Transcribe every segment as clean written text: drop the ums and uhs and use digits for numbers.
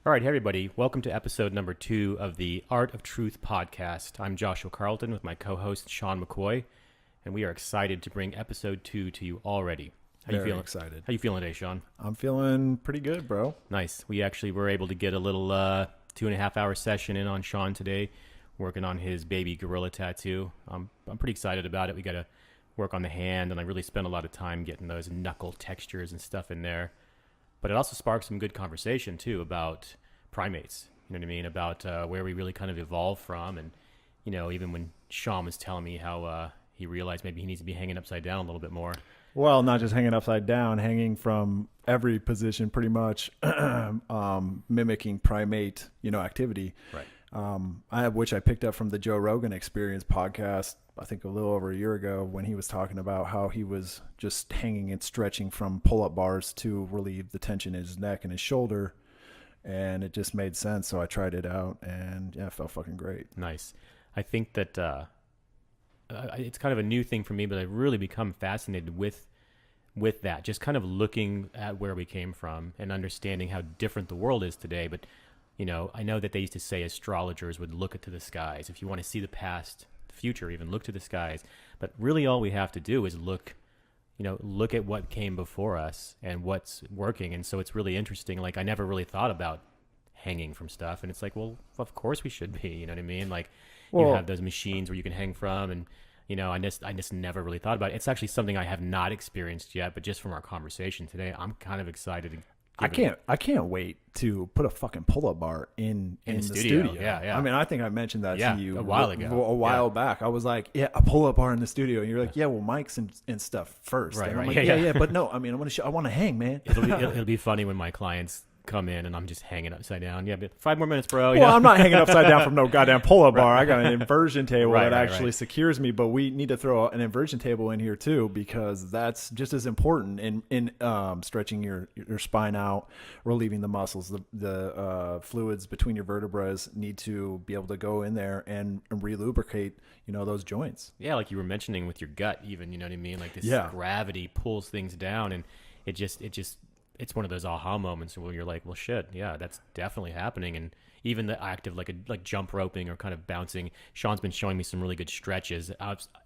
All right, hey everybody. Welcome to episode number 2 of the Art of Truth podcast. I'm Joshua Carlton with my co-host Sean McCoy, and we are excited to bring episode 2 to you already. How you feeling? Excited. How you feeling today, Sean? I'm feeling pretty good, bro. Nice. We actually were able to get a little 2.5-hour session in on Sean today, working on his baby gorilla tattoo. I'm pretty excited about it. We got to work on the hand, and I really spent a lot of time getting those knuckle textures and stuff in there. But it also sparked some good conversation, too, about primates. You know what I mean? About where we really kind of evolved from. And, you know, even when Sean was telling me how he realized maybe he needs to be hanging upside down a little bit more. Well, not just hanging upside down, hanging from every position pretty much, mimicking primate, activity. Right. Which I picked up from the Joe Rogan Experience podcast, I think a little over a year ago, when he was talking about how he was just hanging and stretching from pull-up bars to relieve the tension in his neck and his shoulder. And it just made sense. So I tried it out and yeah, it felt fucking great. Nice. I think that it's kind of a new thing for me, but I've really become fascinated with that, just kind of looking at where we came from and understanding how different the world is today. But, you know, I know that they used to say astrologers would look to the skies. If you want to see the past, the future, even look to the skies. But really all we have to do is look at what came before us and what's working. And so it's really interesting. Like, I never really thought about hanging from stuff. And it's like, well, of course we should be, you know what I mean? Like, you have those machines where you can hang from, and, you know, I just never really thought about it. It's actually something I have not experienced yet, but just from our conversation today, I'm kind of excited to I can't wait to put a fucking pull-up bar in the studio. Yeah. I mean, I think I mentioned that to you a while ago. A while back. I was like, yeah, a pull-up bar in the studio. And you're like, yeah, well, mics and stuff first. Right, and I'm right. like, yeah. But no, I mean, I want to hang, man. It'll be funny when my clients come in and I'm just hanging upside down. Yeah, but 5 more minutes, bro. Well, I'm not hanging upside down from no goddamn pull-up bar. I got an inversion table that actually right. secures me, but we need to throw an inversion table in here too, because that's just as important in stretching your spine out, relieving the muscles. The fluids between your vertebrae need to be able to go in there and re-lubricate, those joints. Yeah, like you were mentioning with your gut even, you know what I mean? Like this gravity pulls things down, and it's one of those aha moments where you're like, well, shit, yeah, that's definitely happening. And even the act of like jump roping or kind of bouncing, Sean's been showing me some really good stretches.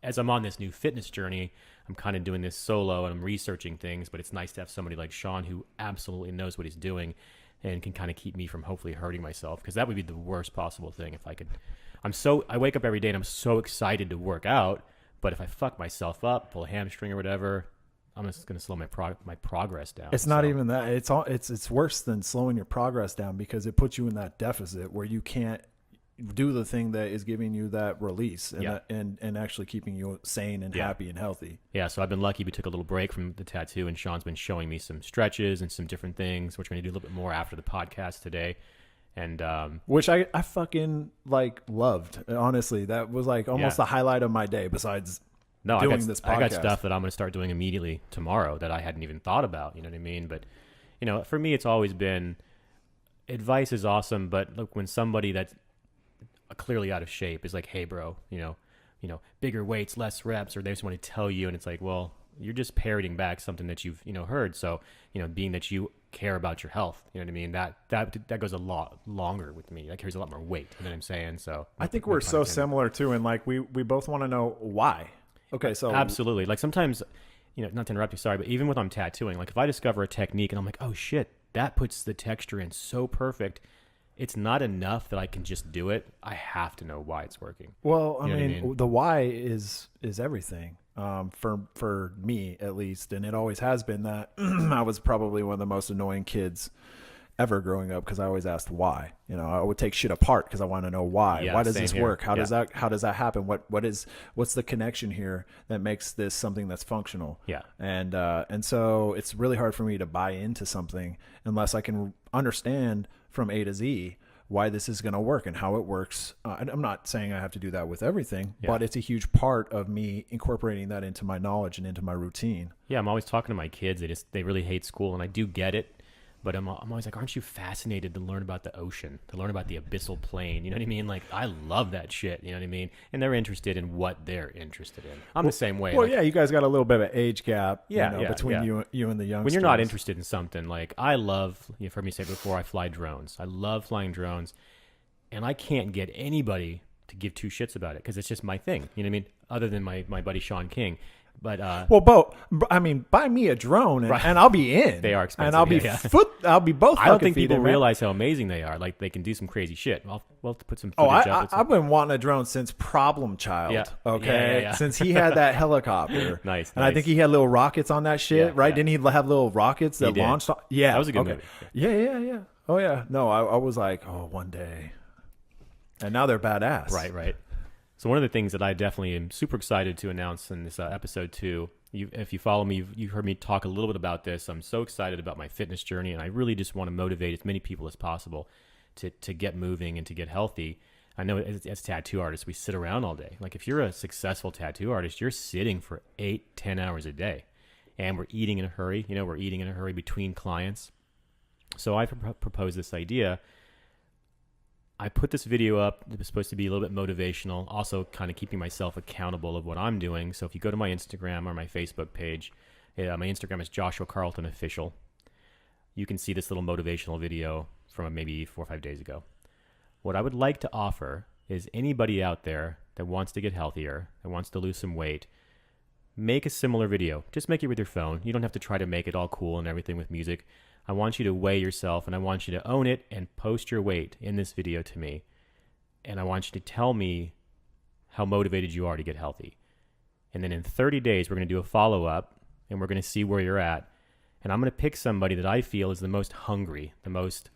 As I'm on this new fitness journey, I'm kind of doing this solo and I'm researching things, but it's nice to have somebody like Sean who absolutely knows what he's doing and can kind of keep me from hopefully hurting myself, because that would be the worst possible thing if I could. I wake up every day and I'm so excited to work out, but if I fuck myself up, pull a hamstring or whatever, I'm just going to slow my progress down. It's not even that. It's worse than slowing your progress down, because it puts you in that deficit where you can't do the thing that is giving you that release and actually keeping you sane and happy and healthy. Yeah. So I've been lucky. We took a little break from the tattoo, and Sean's been showing me some stretches and some different things, which we're going to do a little bit more after the podcast today. And which I fucking loved. Honestly, that was like almost the highlight of my day, besides doing this podcast. I got stuff that I'm going to start doing immediately tomorrow that I hadn't even thought about. You know what I mean? But, for me, it's always been, advice is awesome. But look, when somebody that's clearly out of shape is like, hey, bro, bigger weights, less reps, or they just want to tell you, and it's like, well, you're just parroting back something that you've, heard. So, being that you care about your health, you know what I mean? That goes a lot longer with me. That carries a lot more weight. You know what I'm saying? So I think we're so similar too. And like, we both want to know why. Okay, so absolutely. Like sometimes, not to interrupt you, sorry, but even when I'm tattooing, like if I discover a technique and I'm like, oh shit, that puts the texture in so perfect, it's not enough that I can just do it. I have to know why it's working. Well, I mean, the why is everything. For me at least, and it always has been that. I was probably one of the most annoying kids ever growing up, because I always asked why. I would take shit apart because I want to know why. Why does this work? How does that happen? What's the connection here that makes this something that's functional? Yeah. And so it's really hard for me to buy into something unless I can understand from A to Z why this is going to work and how it works. I'm not saying I have to do that with everything, but it's a huge part of me incorporating that into my knowledge and into my routine. Yeah, I'm always talking to my kids. They really hate school, and I do get it. But I'm always like, aren't you fascinated to learn about the ocean, to learn about the abyssal plane? You know what I mean? Like, I love that shit. You know what I mean? And they're interested in what they're interested in. I'm the same way. Well, like, yeah, you guys got a little bit of an age gap, Yeah, between you and the youngsters. when you're not interested in something, like I love, you've heard me say before, I fly drones. I love flying drones, and I can't get anybody to give two shits about it because it's just my thing. You know what I mean? Other than my buddy Sean King. But well, buy me a drone and I'll be in. They are expensive, and I'll be I'll be both. I don't think people realize how amazing they are. Like they can do some crazy shit. We'll have to put some footage up. I've been wanting a drone since Problem Child. Yeah. Okay, Yeah. Since he had that helicopter. Nice. And I think he had little rockets on that shit, right? Yeah. Didn't he have little rockets that launched? Yeah, that was a good movie. Yeah. Oh yeah. No, I was like, one day. And now they're badass. Right. So one of the things that I definitely am super excited to announce in this episode 2, if you follow me, you've heard me talk a little bit about this. I'm so excited about my fitness journey, and I really just want to motivate as many people as possible to get moving and to get healthy. I know as tattoo artists, we sit around all day. Like if you're a successful tattoo artist, you're sitting for 8-10 hours a day, and we're eating in a hurry. We're eating in a hurry between clients. So I proposed this idea. I put this video up. It was supposed to be a little bit motivational, also kind of keeping myself accountable of what I'm doing. So if you go to my Instagram or my Facebook page, my Instagram is Joshua Carlton Official. You can see this little motivational video from maybe 4 or 5 days ago. What I would like to offer is anybody out there that wants to get healthier, that wants to lose some weight, make a similar video. Just make it with your phone. You don't have to try to make it all cool and everything with music. I want you to weigh yourself, and I want you to own it and post your weight in this video to me. And I want you to tell me how motivated you are to get healthy. And then in 30 days, we're going to do a follow-up, and we're going to see where you're at. And I'm going to pick somebody that I feel is the most hungry, the most,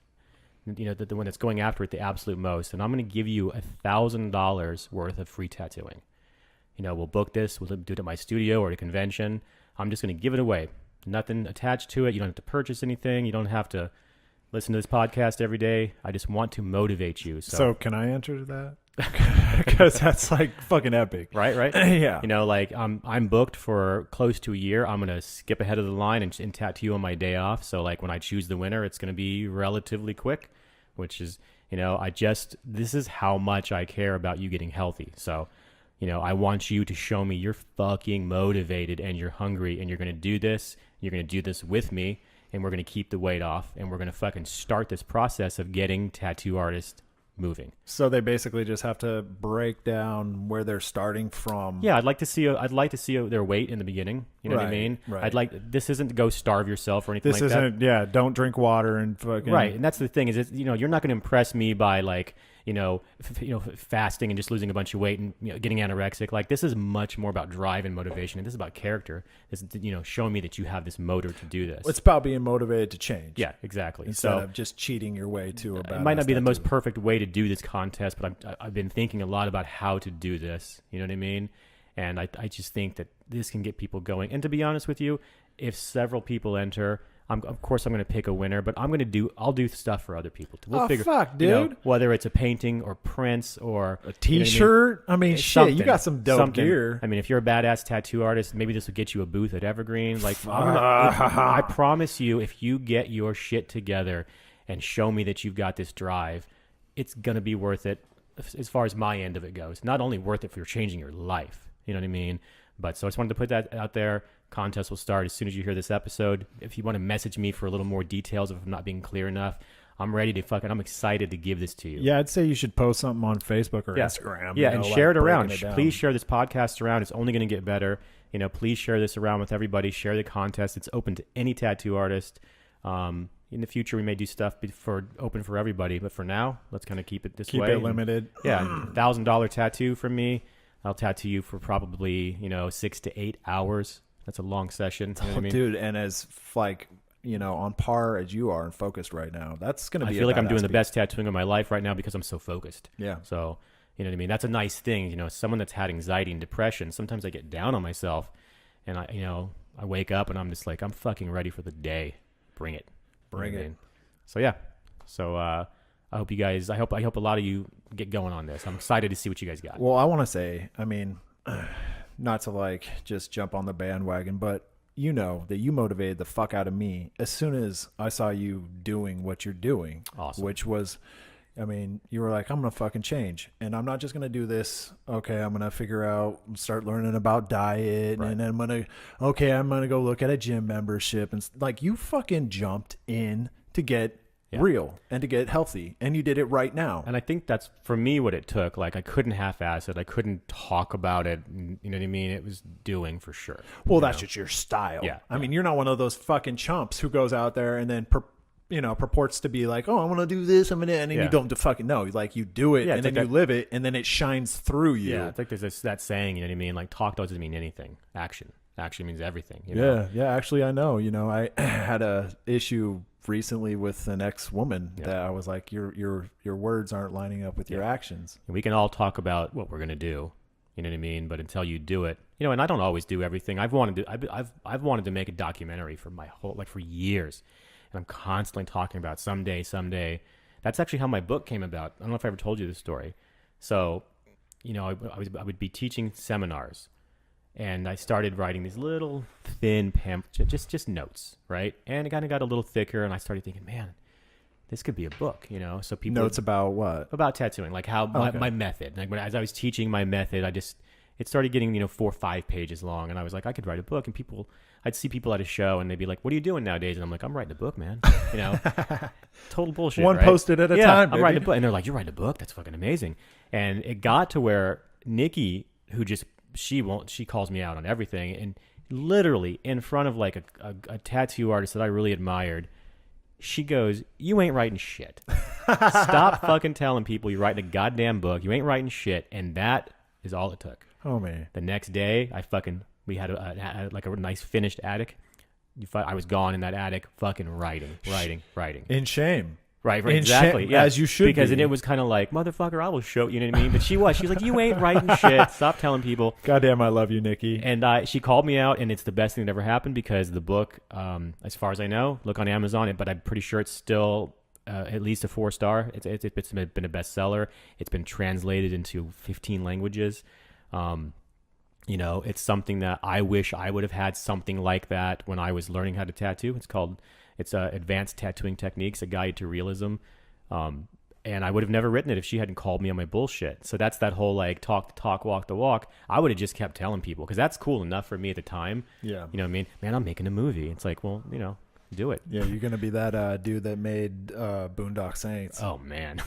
the one that's going after it the absolute most. And I'm going to give you $1,000 worth of free tattooing. We'll book this. We'll do it at my studio or at a convention. I'm just going to give it away. Nothing attached to it. You don't have to purchase anything. You don't have to listen to this podcast every day. I just want to motivate you. So can I enter that? Because that's like fucking epic. Right? Yeah. I'm booked for close to a year. I'm going to skip ahead of the line and tattoo on my day off. So like when I choose the winner, it's going to be relatively quick, which is, this is how much I care about you getting healthy. So, I want you to show me you're fucking motivated and you're hungry and you're going to do this. You're going to do this with me, and we're going to keep the weight off, and we're going to fucking start this process of getting tattoo artists moving. So they basically just have to break down where they're starting from. Yeah, I'd like to see their weight in the beginning. You know what I mean? Right. This isn't to go starve yourself or anything like that. This isn't, don't drink water and fucking. Right, and that's the thing is, you're not going to impress me by like, fasting and just losing a bunch of weight and getting anorexic. Like this is much more about drive and motivation, and this is about character. This is showing me that you have this motor to do this. It's about being motivated to change. Yeah, exactly. Instead of just cheating your way to a badass. It might not be the most perfect way to do this contest, but I've been thinking a lot about how to do this. You know what I mean? And I just think that this can get people going. And to be honest with you, if several people enter, of course I'm going to pick a winner, but I'll do stuff for other people. We'll figure, fuck, dude. Whether it's a painting or prints or a T-shirt. I mean, shit, you got some dope gear. I mean, if you're a badass tattoo artist, maybe this will get you a booth at Evergreen. Like, I promise you, if you get your shit together and show me that you've got this drive, it's going to be worth it as far as my end of it goes. Not only worth it for changing your life, you know what I mean? But so I just wanted to put that out there. Contest will start as soon as you hear this episode. If you want to message me for a little more details if I'm not being clear enough, I'm ready to I'm excited to give this to you. Yeah, I'd say you should post something on Facebook or Instagram. Yeah, and share it around. Please share this podcast around. It's only going to get better. Please share this around with everybody. Share the contest. It's open to any tattoo artist. In the future, we may do stuff open for everybody. But for now, let's kind of keep it this way. Keep it limited. Yeah, $1,000 tattoo from me. I'll tattoo you for probably 6 to 8 hours. That's a long session. You know what I mean? Dude, and as on par as you are and focused right now, that's going to be. I feel like I'm doing the best tattooing of my life right now because I'm so focused. Yeah. So you know what I mean? That's a nice thing. Someone that's had anxiety and depression. Sometimes I get down on myself, and I wake up and I'm just like, I'm fucking ready for the day. Bring it. Bring it. So yeah. So I hope you guys. I hope a lot of you get going on this. I'm excited to see what you guys got. Well, I want to say, not to just jump on the bandwagon, but you know that you motivated the fuck out of me as soon as I saw you doing what you're doing. Awesome. Which was, I mean, you were like, I'm going to fucking change. And I'm not just going to do this. Okay, I'm going to figure out, start learning about diet. Right. And then I'm going to go look at a gym membership. And like, you fucking jumped in to get real and to get healthy. And you did it right now. And I think that's, for me, what it took. Like, I couldn't half-ass it. I couldn't talk about it. You know what I mean? It was doing for sure. Well, that's just your style. Yeah. I mean, you're not one of those fucking chumps who goes out there and then purports to be like, oh, I'm gonna do this, and then you don't fucking know. Like, you do it, and then you live it, and then it shines through you. Yeah, it's like there's that saying, you know what I mean? Like, talk doesn't mean anything. Action means everything. You know? Yeah. Actually, I know. You know, I had a issue recently with an ex-woman that I was like, your words aren't lining up with your actions. And we can all talk about what we're gonna do. You know what I mean? But until you do it, you know, and I don't always do everything. I've wanted to make a documentary for my whole, like, for years. And I'm constantly talking about someday. That's actually how my book came about. I don't know if I ever told you this story. So, you know, I would be teaching seminars, and I started writing these little thin pamphlets, just notes, right? And it kind of got a little thicker, and I started thinking, man, this could be a book, you know? So people Notes about what? About tattooing, like how my method. Like, as I was teaching my method, it started getting, 4 or 5 pages long, and I was like, I could write a book. And I'd see people at a show, and they'd be like, what are you doing nowadays? And I'm like, I'm writing a book, man. You know, total bullshit. One right? posted at a time, baby. I'm writing a book. And they're like, you're writing a book? That's fucking amazing. And it got to where Nikki, who she calls me out on everything, and literally in front of like a tattoo artist that I really admired, she goes, you ain't writing shit. Stop fucking telling people you're writing a goddamn book. You ain't writing shit. And that is all it took. Oh, man. The next day, we had a nice finished attic. I was gone in that attic, fucking writing. In shame. Right, exactly. Yeah, as you should because be. And it was kind of like, motherfucker, I will show you know what I mean? But she's like, you ain't writing shit. Stop telling people. Goddamn, I love you, Nikki. And she called me out, and it's the best thing that ever happened, because the book, as far as I know, look on Amazon, but I'm pretty sure it's still at least a 4-star. It's been a bestseller. It's been translated into 15 languages. You know, it's something that I wish I would have had something like that when I was learning how to tattoo. It's Advanced Tattooing Techniques, A Guide to Realism. And I would have never written it if she hadn't called me on my bullshit. So that's that whole, like, talk the talk, walk the walk. I would have just kept telling people, because that's cool enough for me at the time. Yeah. You know what I mean? Man, I'm making a movie. It's like, well, you know, do it. Yeah, you're going to be that dude that made Boondock Saints. Oh, man.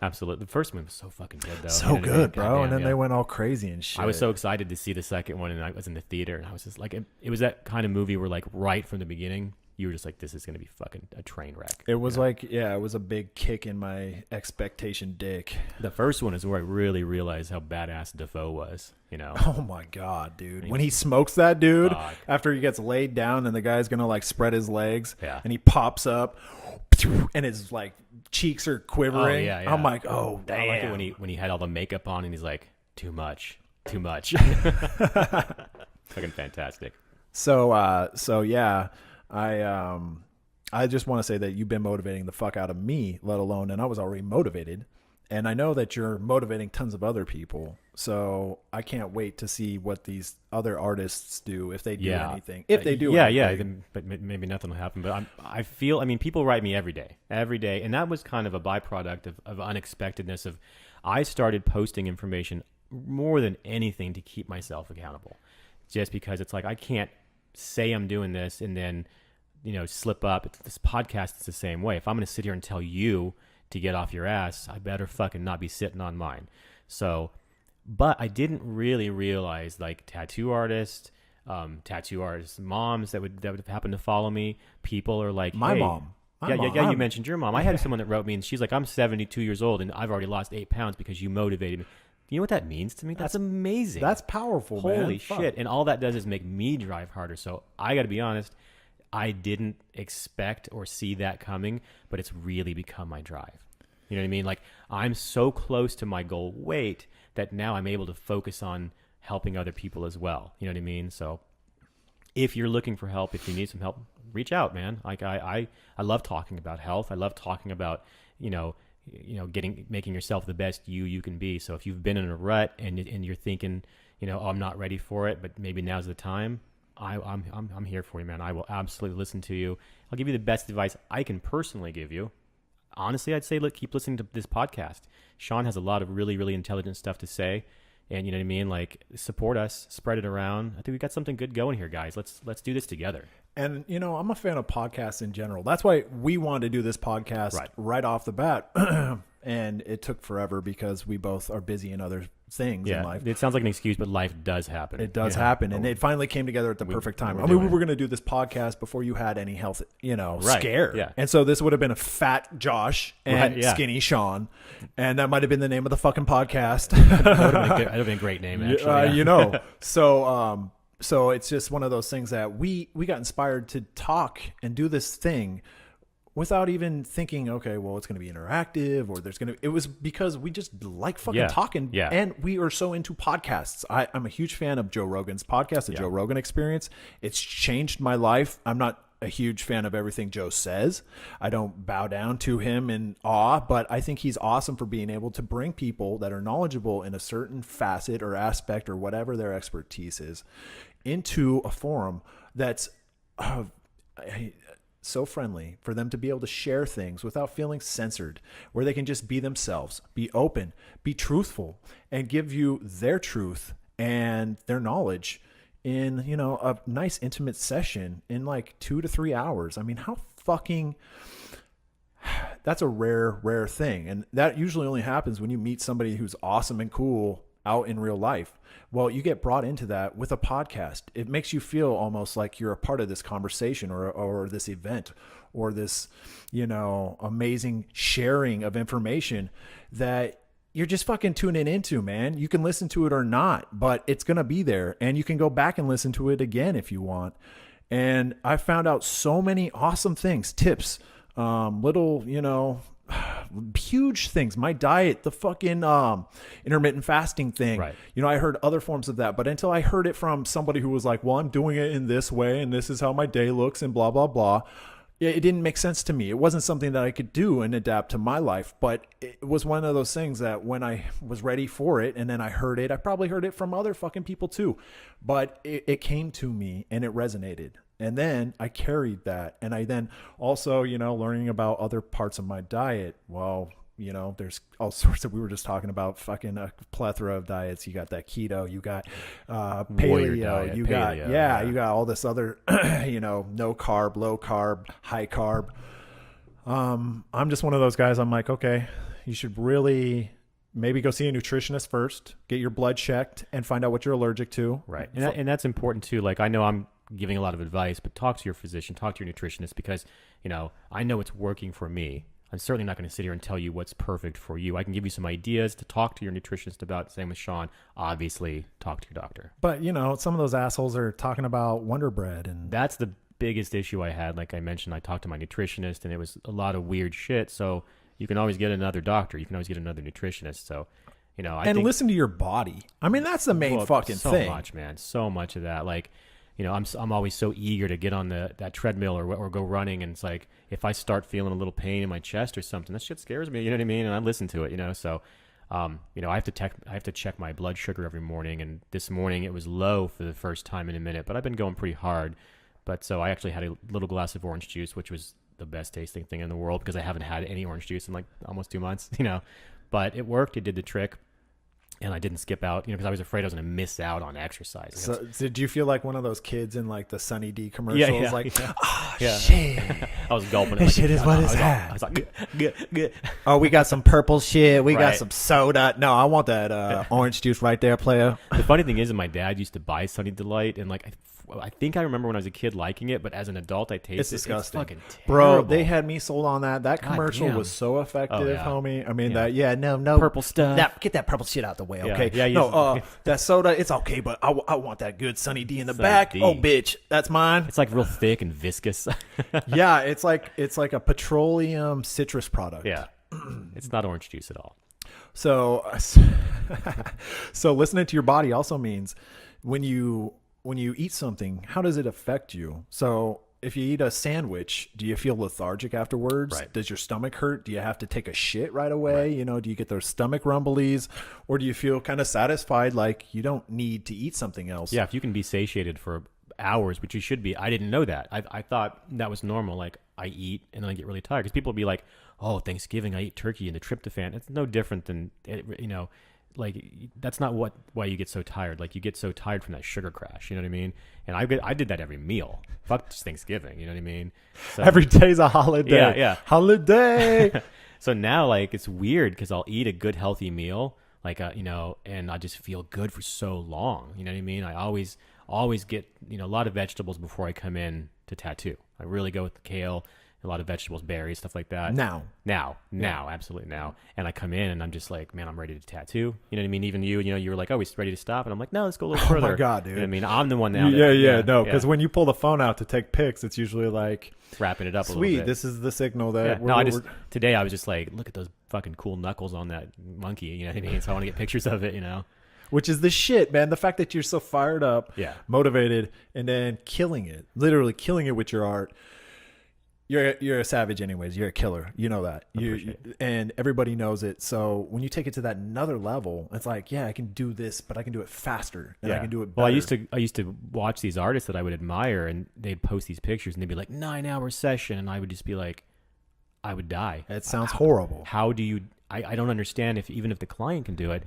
Absolutely. The first one was so fucking good, though. So good, bro. Goddamn, and then they went all crazy and shit. I was so excited to see the second one, and I was in the theater, and I was just like, it was that kind of movie where, like, right from the beginning, you were just like, this is going to be fucking a train wreck. It was like, yeah, it was a big kick in my expectation dick. The first one is where I really realized how badass Defoe was, you know? Oh my God, dude. When he smokes that dude, after he gets laid down and the guy's going to like spread his legs, and he pops up and his like cheeks are quivering. Oh, yeah. I'm like, oh, damn. I like it when he had all the makeup on and he's like, too much. Fucking fantastic. So yeah, I just want to say that you've been motivating the fuck out of me, let alone, and I was already motivated, and I know that you're motivating tons of other people. So I can't wait to see what these other artists do, if they do anything. If they do anything. But maybe nothing will happen. But I feel, people write me every day. And that was kind of a byproduct of unexpectedness. I started posting information more than anything to keep myself accountable, just because it's like, I can't say I'm doing this and then, slip up. This podcast is the same way. If I'm going to sit here and tell you to get off your ass, I better fucking not be sitting on mine. So, but I didn't really realize, like, tattoo artists moms that would happen to follow me. People are like, my hey, mom. You mentioned your mom. I had someone that wrote me, and she's like, I'm 72 years old and I've already lost 8 pounds because you motivated me. You know what that means to me? That's amazing. That's powerful, man. Holy shit. And all that does is make me drive harder. So I got to be honest, I didn't expect or see that coming, but it's really become my drive. You know what I mean? Like, I'm so close to my goal weight that now I'm able to focus on helping other people as well. You know what I mean? So if you're looking for help, if you need some help, reach out, man. Like, I love talking about health. I love talking about, making yourself the best you can be. So if you've been in a rut and you're thinking, oh, I'm not ready for it, but maybe now's the time, I'm here for you, man. I will absolutely listen to you. I'll give you the best advice I can personally give you. Honestly, I'd say keep listening to this podcast. Sean has a lot of really, really intelligent stuff to say. And you know what I mean? Like, support us, spread it around. I think we got something good going here, guys. Let's do this together. And, you know, I'm a fan of podcasts in general. That's why we wanted to do this podcast right off the bat. And it took forever because we both are busy in other things in life. It sounds like an excuse, but life does happen. It does happen. And it finally came together at the perfect time. I mean, we were going to do this podcast before you had any health, scare. Yeah. And so this would have been a fat Josh and skinny Sean. And that might have been the name of the fucking podcast. That would have been a great name, actually. So it's just one of those things that we got inspired to talk and do this thing without even thinking, okay, well, it's going to be interactive or it was because we just like fucking talking. Yeah. And we are so into podcasts. I'm a huge fan of Joe Rogan's podcast, the Joe Rogan Experience. It's changed my life. I'm not a huge fan of everything Joe says. I don't bow down to him in awe, but I think he's awesome for being able to bring people that are knowledgeable in a certain facet or aspect or whatever their expertise is into a forum that's so friendly for them to be able to share things without feeling censored, where they can just be themselves, be open, be truthful, and give you their truth and their knowledge in, a nice intimate session in like 2 to 3 hours. I mean, how fucking... That's a rare thing. And that usually only happens when you meet somebody who's awesome and cool out in real life. Well, you get brought into that with a podcast. It makes you feel almost like you're a part of this conversation or this event or this, amazing sharing of information that you're just fucking tuning into, man. You can listen to it or not, but it's going to be there and you can go back and listen to it again if you want. And I found out so many awesome things, tips, little, huge things. My diet, the fucking intermittent fasting thing. Right. I heard other forms of that, but until I heard it from somebody who was like, well, I'm doing it in this way and this is how my day looks and blah, blah, blah. It didn't make sense to me. It wasn't something that I could do and adapt to my life, but it was one of those things that when I was ready for it and then I heard it, I probably heard it from other fucking people too, but it came to me and it resonated. And then I carried that. And I then also, learning about other parts of my diet. Well, there's all sorts of, we were just talking about fucking a plethora of diets. You got that keto, you got paleo, diet, you got all this other, no carb, low carb, high carb. I'm just one of those guys. I'm like, okay, you should really maybe go see a nutritionist first, get your blood checked and find out what you're allergic to. Right. And that's important too. Like, I know I'm giving a lot of advice, but talk to your physician, talk to your nutritionist, because, I know it's working for me. I'm certainly not going to sit here and tell you what's perfect for you. I can give you some ideas to talk to your nutritionist about. Same with Sean. Obviously, talk to your doctor. But, some of those assholes are talking about Wonder Bread. And that's the biggest issue I had. Like I mentioned, I talked to my nutritionist, and it was a lot of weird shit. So you can always get another doctor. You can always get another nutritionist. So, I think, listen to your body. I mean, that's the main fucking thing. So much, man. So much of that. Like, I'm always so eager to get on that treadmill or go running, and it's like if I start feeling a little pain in my chest or something, that shit scares me. You know what I mean? And I listen to it. So, I have to check my blood sugar every morning, and this morning it was low for the first time in a minute, but I've been going pretty hard. But so I actually had a little glass of orange juice, which was the best tasting thing in the world because I haven't had any orange juice in like almost 2 months. But it worked. It did the trick. And I didn't skip out, because I was afraid I was going to miss out on exercise. So did you feel like one of those kids in like the Sunny D commercials? Shit. I was gulping it. This shit is what it's at. I was like, good. Oh, we got some purple shit. We got some soda. No, I want that orange juice right there, player. The funny thing is, my dad used to buy Sunny Delight, and like I think I remember when I was a kid liking it, but as an adult, I tasted it. It's disgusting. It's fucking terrible. Bro, they had me sold on that. That commercial was so effective, homie. I mean, no. Purple stuff. Get that purple shit out the way, Yeah. okay? Yeah, no, that soda, it's okay, but I want that good Sunny D in the Sunny back. D. Oh, bitch, that's mine. It's like real thick and viscous. Yeah, it's like a petroleum citrus product. Yeah. It's not orange juice at all. So listening to your body also means when you eat something, how does it affect you? So if you eat a sandwich, do you feel lethargic afterwards? Right. Does your stomach hurt? Do you have to take a shit right away? Right. Do you get those stomach rumblies, or do you feel kind of satisfied like you don't need to eat something else? Yeah, if you can be satiated for hours, which you should be. I didn't know that. I thought that was normal. Like I eat and then I get really tired because people would be like, oh, Thanksgiving, I eat turkey and the tryptophan. It's no different than, like that's not why you get so tired. Like you get so tired from that sugar crash. You know what I mean? And I did that every meal. Fuck just Thanksgiving. You know what I mean? So, every day's a holiday. Yeah, yeah. Holiday. So now, like, it's weird because I'll eat a good, healthy meal, like, and I just feel good for so long. You know what I mean? I always get, a lot of vegetables before I come in to tattoo. I really go with the kale, a lot of vegetables, berries, stuff like that. Now, absolutely now. And I come in and I'm just like, man, I'm ready to tattoo. You know what I mean? Even you were like, oh, we ready to stop? And I'm like, no, let's go a little further. Oh my God, dude. You know what I mean? I'm the one now. No, because when you pull the phone out to take pics, it's usually like wrapping it up a little sweet. bit. This is the signal that today I was just like, look at those fucking cool knuckles on that monkey. You know what I mean? So I want to get pictures of it, Which is the shit, man. The fact that you're so fired up, motivated, and then literally killing it with your art. You're a savage anyways. You're a killer. You know that. And everybody knows it. So when you take it to that another level, it's like, yeah, I can do this, but I can do it faster and I can do it better. Well, I used to watch these artists that I would admire and they'd post these pictures and they'd be like 9-hour session. And I would just be like, I would die. It sounds horrible. How do you, I don't understand even if the client can do it.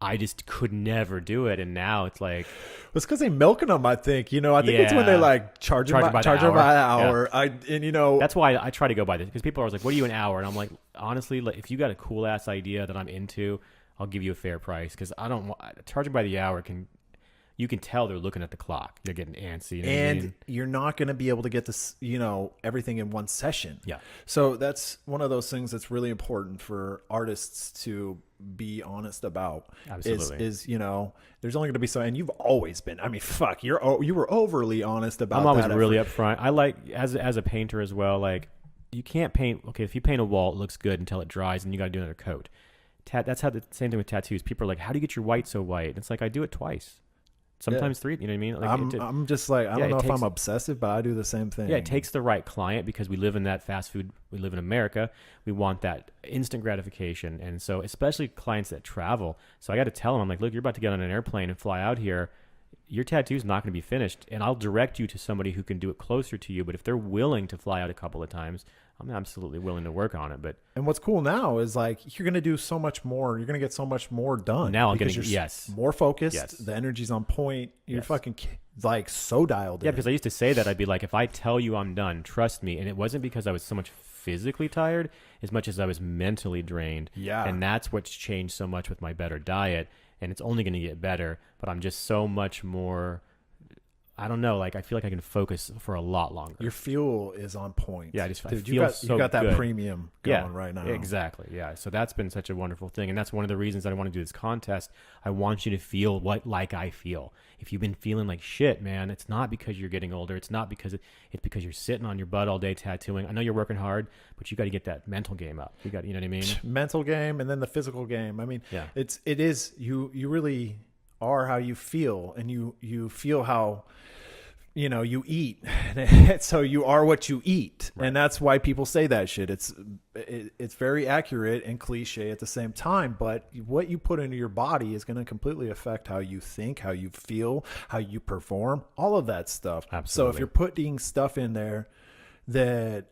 I just could never do it, and now it's like it's because they milking them. I think it's when they like charge them by the hour. Yeah. That's why I try to go by this because people are always like, "What are you an hour?" And I'm like, honestly, if you got a cool ass idea that I'm into, I'll give you a fair price because I don't charging by the hour you can tell they're looking at the clock. They're getting antsy. And you're not going to be able to get this, everything in one session. Yeah. So that's one of those things that's really important for artists to be honest about. Absolutely. Is there's only going to be so, and you've always been, I mean, fuck, you were overly honest about that. I'm always really upfront. I like, as a painter as well, like you can't paint, okay, if you paint a wall, it looks good until it dries and you got to do another coat. That's how the same thing with tattoos. People are like, how do you get your white so white? And it's like, I do it twice. Sometimes 3, you know what I mean? Like I'm just like, I don't know if I'm obsessive, but I do the same thing. Yeah, it takes the right client because we live in that fast food. We live in America. We want that instant gratification. And so especially clients that travel. So I got to tell them, I'm like, look, you're about to get on an airplane and fly out here. Your tattoo's not going to be finished. And I'll direct you to somebody who can do it closer to you. But if they're willing to fly out a couple of times, I'm absolutely willing to work on it. And what's cool now is like you're going to do so much more. You're going to get so much more done. Now I'm getting more focused. Yes. The energy's on point. You're fucking like so dialed in. Yeah, because I used to say that I'd be like, if I tell you I'm done, trust me. And it wasn't because I was so much physically tired as much as I was mentally drained. Yeah. And that's what's changed so much with my better diet. And it's only going to get better. But I'm just so much more. I don't know. Like I feel like I can focus for a lot longer. Your fuel is on point. Yeah, I feel you got that good. premium going right now. Exactly. Yeah. So that's been such a wonderful thing, and that's one of the reasons I want to do this contest. I want you to feel like I feel. If you've been feeling like shit, man, it's not because you're getting older. It's not because it's because you're sitting on your butt all day tattooing. I know you're working hard, but you got to get that mental game up. You know what I mean? Mental game and then the physical game. I mean, it is you really are how you feel, and you feel how you eat. So you are what you eat. Right. And that's why people say that shit. It's very accurate and cliche at the same time, but what you put into your body is going to completely affect how you think, how you feel, how you perform, all of that stuff. Absolutely. So if you're putting stuff in there that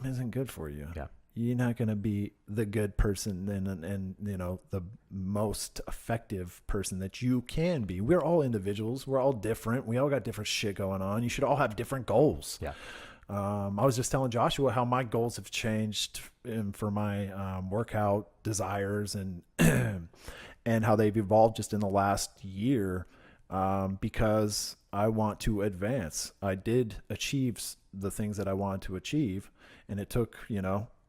isn't good for you, you're not going to be the good person and the most effective person that you can be. We're all individuals. We're all different. We all got different shit going on. You should all have different goals. Yeah. I was just telling Joshua how my goals have changed for my workout desires and and how they've evolved just in the last year because I want to advance. I did achieve the things that I wanted to achieve, and it took,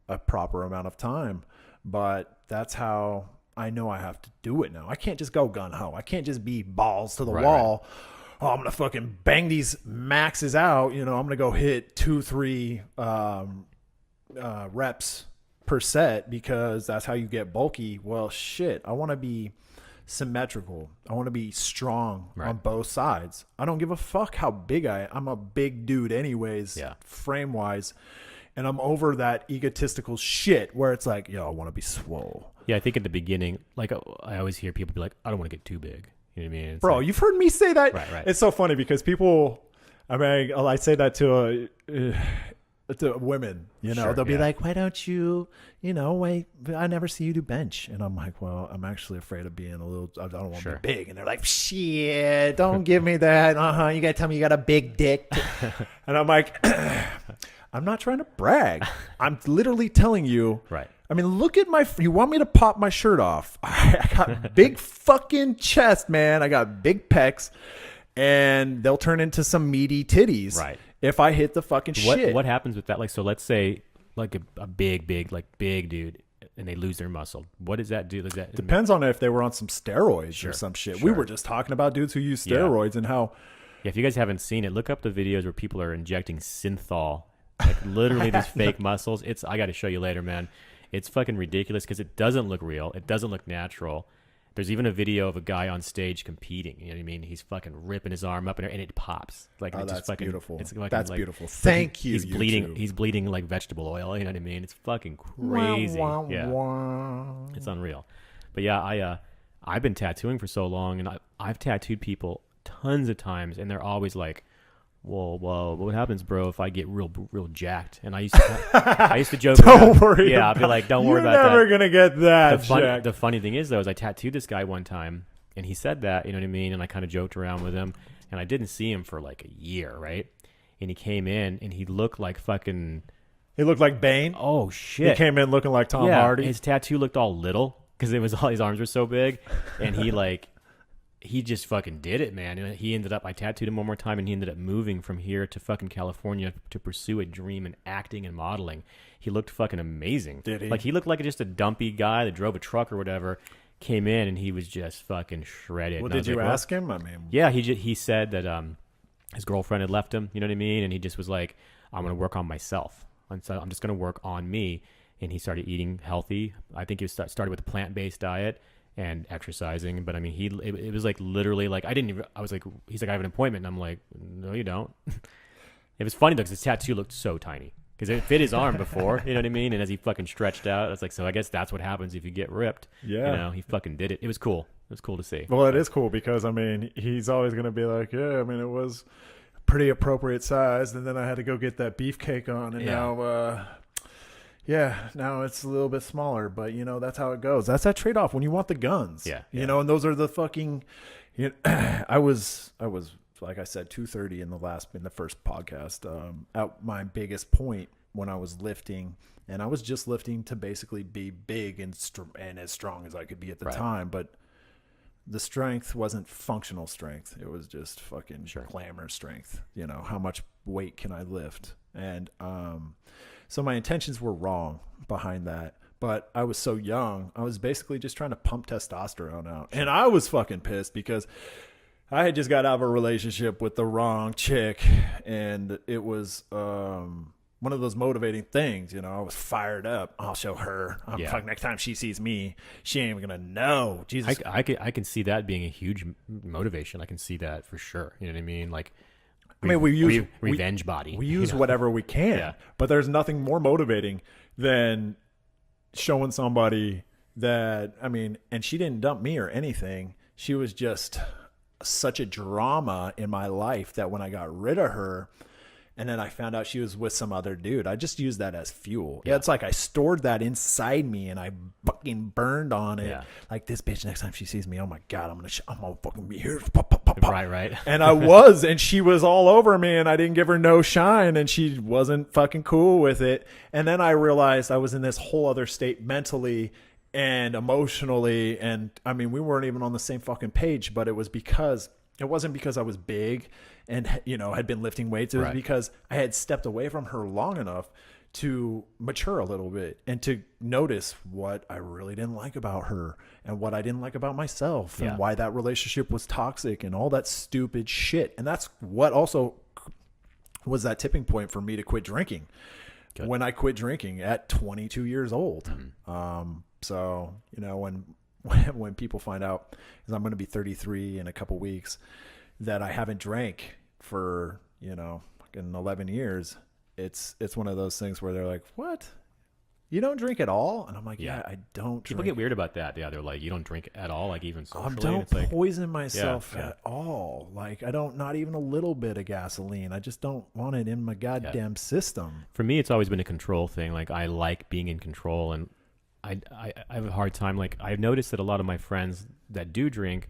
a proper amount of time, but that's how I know I have to do it now. I can't just go gun ho. I can't just be balls to the wall. Right. Oh, I'm going to fucking bang these maxes out. I'm going to go hit 2-3 reps per set because that's how you get bulky. Well, shit, I want to be symmetrical. I want to be strong on both sides. I don't give a fuck how big I'm a big dude anyways, frame wise. And I'm over that egotistical shit where it's like, I want to be swole. Yeah, I think at the beginning, like I always hear people be like, I don't want to get too big. You know what I mean? Bro, like, you've heard me say that. Right. It's so funny because people, I mean, I say that to women, you know, Sure, they'll be yeah. like, why don't you, wait, I never see you do bench. And I'm like, well, I'm actually afraid of being I don't want to Sure. be big. And they're like, shit, don't give me that. You got to tell me you got a big dick. And I'm like, I'm not trying to brag. I'm literally telling you. Right. I mean, look at you want me to pop my shirt off? I got big fucking chest, man. I got big pecs, and they'll turn into some meaty titties. Right. If I hit the fucking shit. What happens with that? Like, so let's say like a big dude, and they lose their muscle. What does that do? Does that Depends on if they were on some steroids or some shit. We Sure. were just talking about dudes who use steroids and how. Yeah, if you guys haven't seen it, look up the videos where people are injecting synthol, like literally these fake muscles. I got to show you later, man. It's fucking ridiculous because it doesn't look real. It doesn't look natural. There's even a video of a guy on stage competing. You know what I mean? He's fucking ripping his arm up and it pops. Like, Oh, it that's just fucking, beautiful. It's fucking, That's like, beautiful. Thank you. He's bleeding. YouTube. He's bleeding like vegetable oil. You know what I mean? It's fucking crazy. Yeah, Wah. it's unreal. But yeah, I've been tattooing for so long, and I've tattooed people tons of times, and they're always like, whoa, what happens, bro, if I get real jacked? And I used to joke Don't around. worry. Yeah, I'd be like, don't worry about You're never that. gonna get that. The funny thing is, though, is I tattooed this guy one time, and he said that, you know what I mean? And I kind of joked around with him, and I didn't see him for like a year, right? And he came in, and he looked like fucking... He looked like Bane. Oh, shit. He came in looking like Tom Yeah, Hardy. his tattoo looked all little because it was all his arms were so big, and he just fucking did it, man. And he ended up, I tattooed him one more time, and he ended up moving from here to fucking California to pursue a dream in acting and modeling. He looked fucking amazing. Did he? Like, he looked like just a dumpy guy that drove a truck or whatever, came in, and he was just fucking shredded. Well, And I was did you like, well, ask him? I mean, yeah, he said that his girlfriend had left him, you know what I mean? And he just was like, I'm going to work on myself. And so I'm just going to work on me. And he started eating healthy. I think he started with a plant-based diet and exercising. But I mean, it was like literally like, I was like, he's like, I have an appointment. And I'm like, no, you don't. It was funny though, because his tattoo looked so tiny. Because it fit his arm before, you know what I mean? And as he fucking stretched out, I was like, so I guess that's what happens if you get ripped. Yeah. You know, he fucking did it. It was cool. It was cool to see. well, it is cool because, I mean, he's always going to be like, yeah, I mean, it was pretty appropriate size. And then I had to go get that beefcake on. And now it's a little bit smaller. But, that's how it goes. That's that trade-off when you want the guns. Yeah. You know, and those are the fucking... I was like I said, 230 in the first podcast, at my biggest point when I was lifting, and I was just lifting to basically be big and as strong as I could be at the time. But the strength wasn't functional strength. It was just fucking glamour strength. How much weight can I lift? And, so my intentions were wrong behind that. But I was so young, I was basically just trying to pump testosterone out. And I was fucking pissed because I had just got out of a relationship with the wrong chick, and it was one of those motivating things. I was fired up. I'll show her. Fuck, next time she sees me, she ain't even gonna know. Jesus, I can see that being a huge motivation. I can see that for sure. You know what I mean? Like, we use revenge body. We use whatever we can, Yeah. but there's nothing more motivating than showing somebody that, and she didn't dump me or anything. She was just such a drama in my life that when I got rid of her and then I found out she was with some other dude, I just used that as fuel. Yeah, it's like I stored that inside me and I fucking burned on it. Yeah. Like, this bitch, next time she sees me, oh my God, I'm gonna fucking be here. Pop, pop, pop, pop. Right. And I was, and she was all over me, and I didn't give her no shine, and she wasn't fucking cool with it. And then I realized I was in this whole other state mentally and emotionally, and we weren't even on the same fucking page, but it wasn't because I was big and had been lifting weights. It was because I had stepped away from her long enough to mature a little bit and to notice what I really didn't like about her and what I didn't like about myself and why that relationship was toxic and all that stupid shit. And that's what also was that tipping point for me to quit drinking. Good. When I quit drinking at 22 years old. Mm-hmm. So, when people find out, because I'm going to be 33 in a couple weeks, that I haven't drank for, fucking 11 years, it's one of those things where they're like, what? you don't drink at all? And I'm like, yeah, I don't People drink. get weird about that. Yeah, they're like, you don't drink at all, like even I socially. don't It's like, poison myself yeah. at all. Like, I don't, not even a little bit of gasoline. I just don't want it in my goddamn system. for me, it's always been a control thing. Like I like being in control, and I have a hard time. Like I've noticed that a lot of my friends that do drink,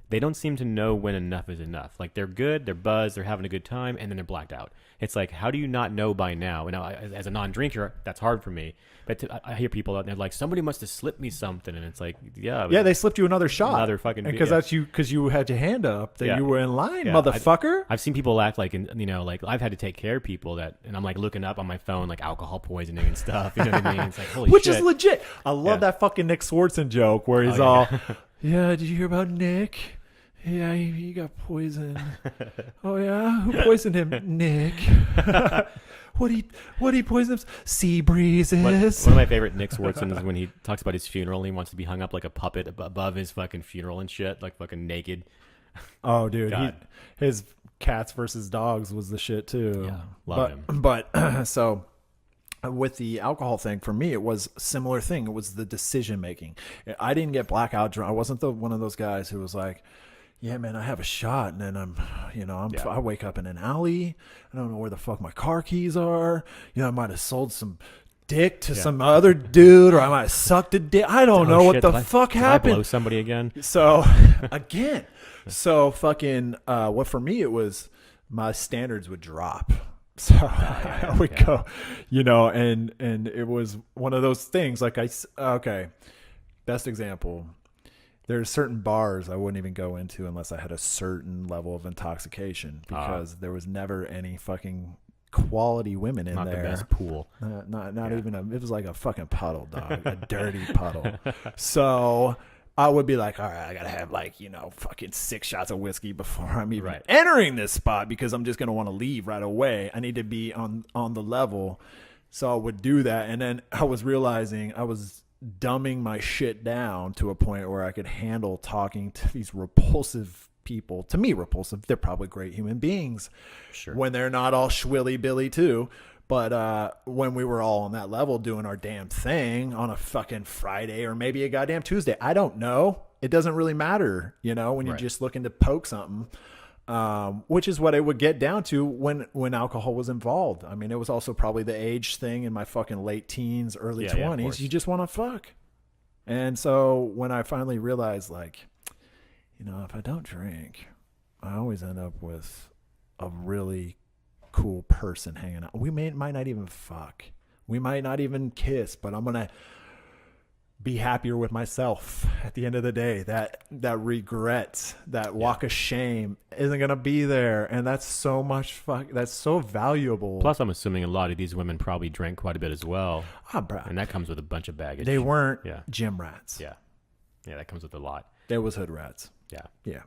they don't seem to know when enough is enough. Like they're good, they're buzzed, they're having a good time, and then they're blacked out. It's like, how do you not know by now? And now, as a non-drinker, that's hard for me. But I hear people out there like, somebody must have slipped me something, and it's like, yeah, Yeah, they slipped you another shot. Another fucking because yeah. that's you, because you had your hand up that Yeah. you were in line, Yeah, motherfucker. I've seen people act like, like I've had to take care of people that, and I'm like looking up on my phone like alcohol poisoning and stuff. You know what I mean? It's like, holy Which shit. is legit. I love Yeah. that fucking Nick Swartzen joke where he's Oh, all, yeah. yeah, did you hear about Nick? Yeah, he got poisoned. Oh yeah, who poisoned him? Nick. What he poison him? Sea breezes. One of my favorite Nick Swartzen is when he talks about his funeral and he wants to be hung up like a puppet above his fucking funeral and shit, like fucking naked. Oh, dude, God. his cats versus dogs was the shit too. Yeah, love him. But so with the alcohol thing, for me, it was a similar thing. It was the decision making. I didn't get blackout drunk. I wasn't one of those guys who was like, yeah, man, I have a shot, and then I wake up in an alley. I don't know where the fuck my car keys are. I might have sold some dick to some other dude, or I might have sucked a dick. I don't know what the fuck happened. Did I blow somebody again? So again, fucking what for me it was, my standards would drop. So I would go, and it was one of those things. Like best example. There's certain bars I wouldn't even go into unless I had a certain level of intoxication, because there was never any fucking quality women in Not there. the best pool. Not even it was like a fucking puddle, dog, a dirty puddle. So I would be like, all right, I gotta have fucking 6 shots of whiskey before I'm even entering this spot, because I'm just gonna want to leave right away. I need to be on the level. So I would do that, and then I was realizing I was dumbing my shit down to a point where I could handle talking to these repulsive people. To me, repulsive. They're probably great human beings. Sure. When they're not all schwilly billy too. But when we were all on that level doing our damn thing on a fucking Friday or maybe a goddamn Tuesday, I don't know. It doesn't really matter, when you're just looking to poke something. Which is what it would get down to when alcohol was involved. I mean, it was also probably the age thing in my fucking late teens, early 20s. You just want to fuck. And so when I finally realized, if I don't drink, I always end up with a really cool person hanging out. We might not even fuck. We might not even kiss, but I'm going to be happier with myself at the end of the day. That regret, that walk of shame isn't gonna be there, and that's so much that's so valuable. Plus, I'm assuming a lot of these women probably drank quite a bit as well. Bro. And that comes with a bunch of baggage. They weren't gym rats. Yeah, that comes with a lot. There was hood rats. Yeah.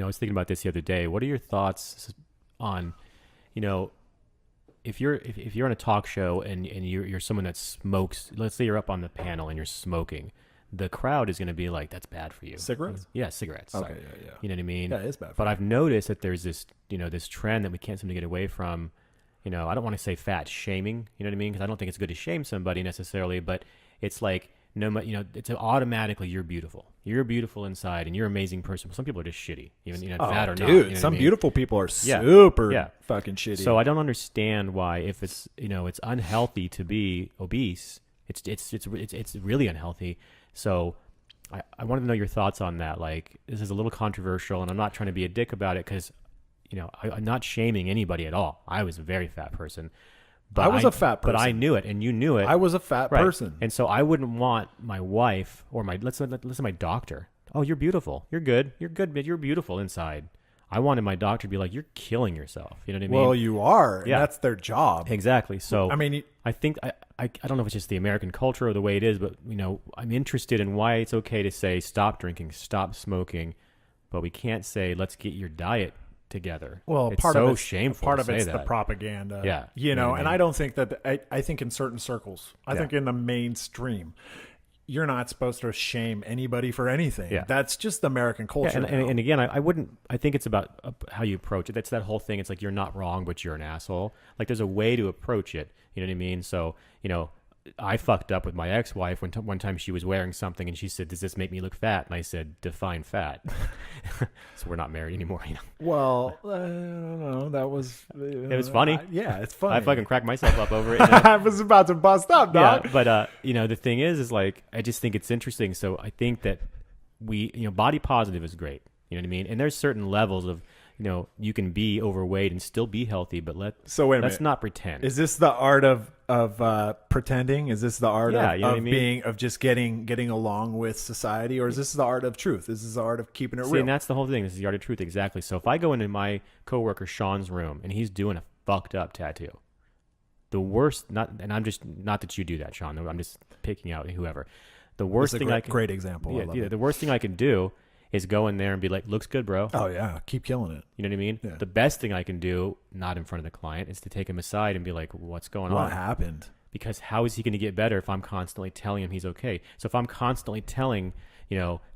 I was thinking about this the other day. What are your thoughts on, if you're on a talk show and you're someone that smokes, let's say you're up on the panel and you're smoking, the crowd is going to be like, that's bad for you. Cigarettes? Yeah, cigarettes. Okay, Sorry. yeah. You know what I mean? Yeah, it is bad for But you. I've noticed that there's this, this trend that we can't seem to get away from. I don't want to say fat shaming, you know what I mean? Because I don't think it's good to shame somebody necessarily, but it's like, it's automatically you're beautiful. You're beautiful inside, and you're an amazing person. Some people are just shitty, even fat or not. You know some what I mean? beautiful people are super fucking shitty. So I don't understand why, if it's it's unhealthy to be obese, it's really unhealthy. So I wanted to know your thoughts on that. Like, this is a little controversial, and I'm not trying to be a dick about it, because I'm not shaming anybody at all. I was a very fat person. But I was a fat person. But I knew it, and you knew it. I was a fat person. And so I wouldn't want my wife or let's say my doctor. Oh, you're beautiful. You're good. You're good, but you're beautiful inside. I wanted my doctor to be like, you're killing yourself. You know what I mean? Well, you are. Yeah. And that's their job. Exactly. So I mean, I think I don't know if it's just the American culture or the way it is, but I'm interested in why it's okay to say stop drinking, stop smoking, but we can't say let's get your diet together. Well, it's part so of it's shameful. Part to of say it's that. the propaganda. Yeah, and I I don't think that I think in certain circles, I think in the mainstream, you're not supposed to shame anybody for anything. Yeah. That's just American culture. And again, I wouldn't. I think it's about how you approach it. That's that whole thing. It's like you're not wrong, but you're an asshole. Like there's a way to approach it. You know what I mean? So I fucked up with my ex-wife when one time she was wearing something and she said, "Does this make me look fat?" And I said, "Define fat." So we're not married anymore. Well, I don't know. That was It was funny. Yeah, it's funny. I fucking cracked myself up over it. I was about to bust up, dog. Yeah, but the thing is like I just think it's interesting. So I think that body positive is great. You know what I mean? And there's certain levels of, you can be overweight and still be healthy, but let's not pretend. Is this the art of pretending? Is this the art of being of just getting along with society, or is this the art of truth? Is this the art of keeping it real? And that's the whole thing. This is the art of truth, exactly. So if I go into my coworker Sean's room and he's doing a fucked up tattoo, the worst, not that you do that, Sean. I'm just picking out whoever. The worst thing great example. The worst thing I can do is go in there and be like, "Looks good, bro." Oh yeah, keep killing it. You know what I mean? Yeah. The best thing I can do, not in front of the client, is to take him aside and be like, "What's going on? What happened?" Because how is he going to get better if I'm constantly telling him he's okay? So if I'm constantly telling,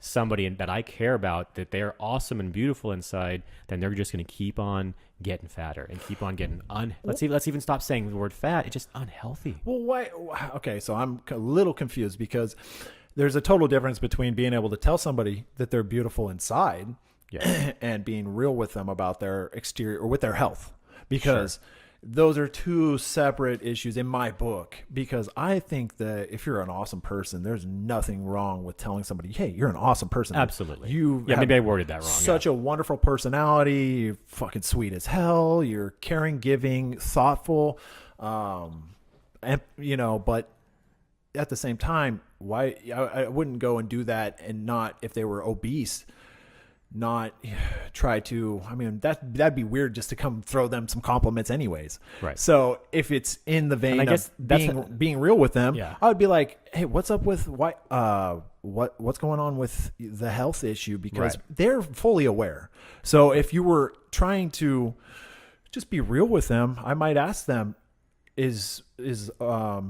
somebody that I care about that they're awesome and beautiful inside, then they're just going to keep on getting fatter and keep on getting let's even stop saying the word fat. It's just unhealthy. Well, why? Okay, so I'm a little confused because there's a total difference between being able to tell somebody that they're beautiful inside and being real with them about their exterior or with their health, because those are two separate issues in my book. Because I think that if you're an awesome person, there's nothing wrong with telling somebody, "Hey, you're an awesome person." Absolutely. Maybe I worded that wrong. Such a wonderful personality. You're fucking sweet as hell. You're caring, giving, thoughtful. And but at the same time, why I wouldn't go and do that and not, if they were obese, not try to, that'd be weird just to come throw them some compliments anyways. Right. So if it's in the vein of being real with them, I would be like, "Hey, what's up with what's going on with the health issue?" Because they're fully aware. So if you were trying to just be real with them, I might ask them, is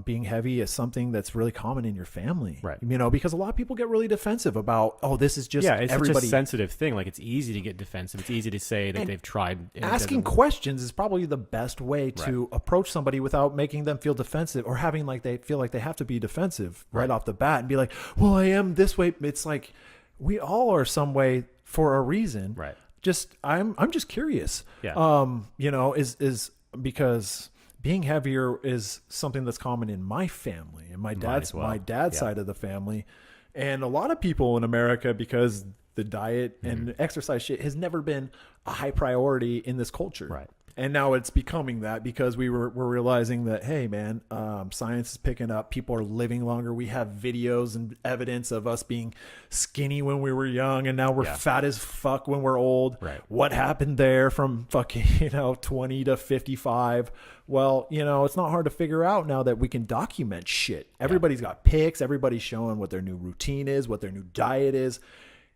being heavy is something that's really common in your family, right? Because a lot of people get really defensive about, "Oh, this is just it's everybody." such a sensitive thing. Like, it's easy to get defensive. It's easy to say that they've tried. Asking questions is probably the best way to approach somebody without making them feel defensive or having like they feel like they have to be defensive right off the bat and be like, "Well, I am this way." It's like we all are some way for a reason, right? I'm just curious. Is because being heavier is something that's common in my family and my dad's side of the family. And a lot of people in America, because the diet and exercise shit has never been a high priority in this culture. Right. And now it's becoming that, because we're realizing that, hey man, science is picking up. People are living longer. We have videos and evidence of us being skinny when we were young, and now we're fat as fuck when we're old. Right. What happened there from fucking 20 to 55? Well, it's not hard to figure out now that we can document shit. Everybody's got pics. Everybody's showing what their new routine is, what their new diet is.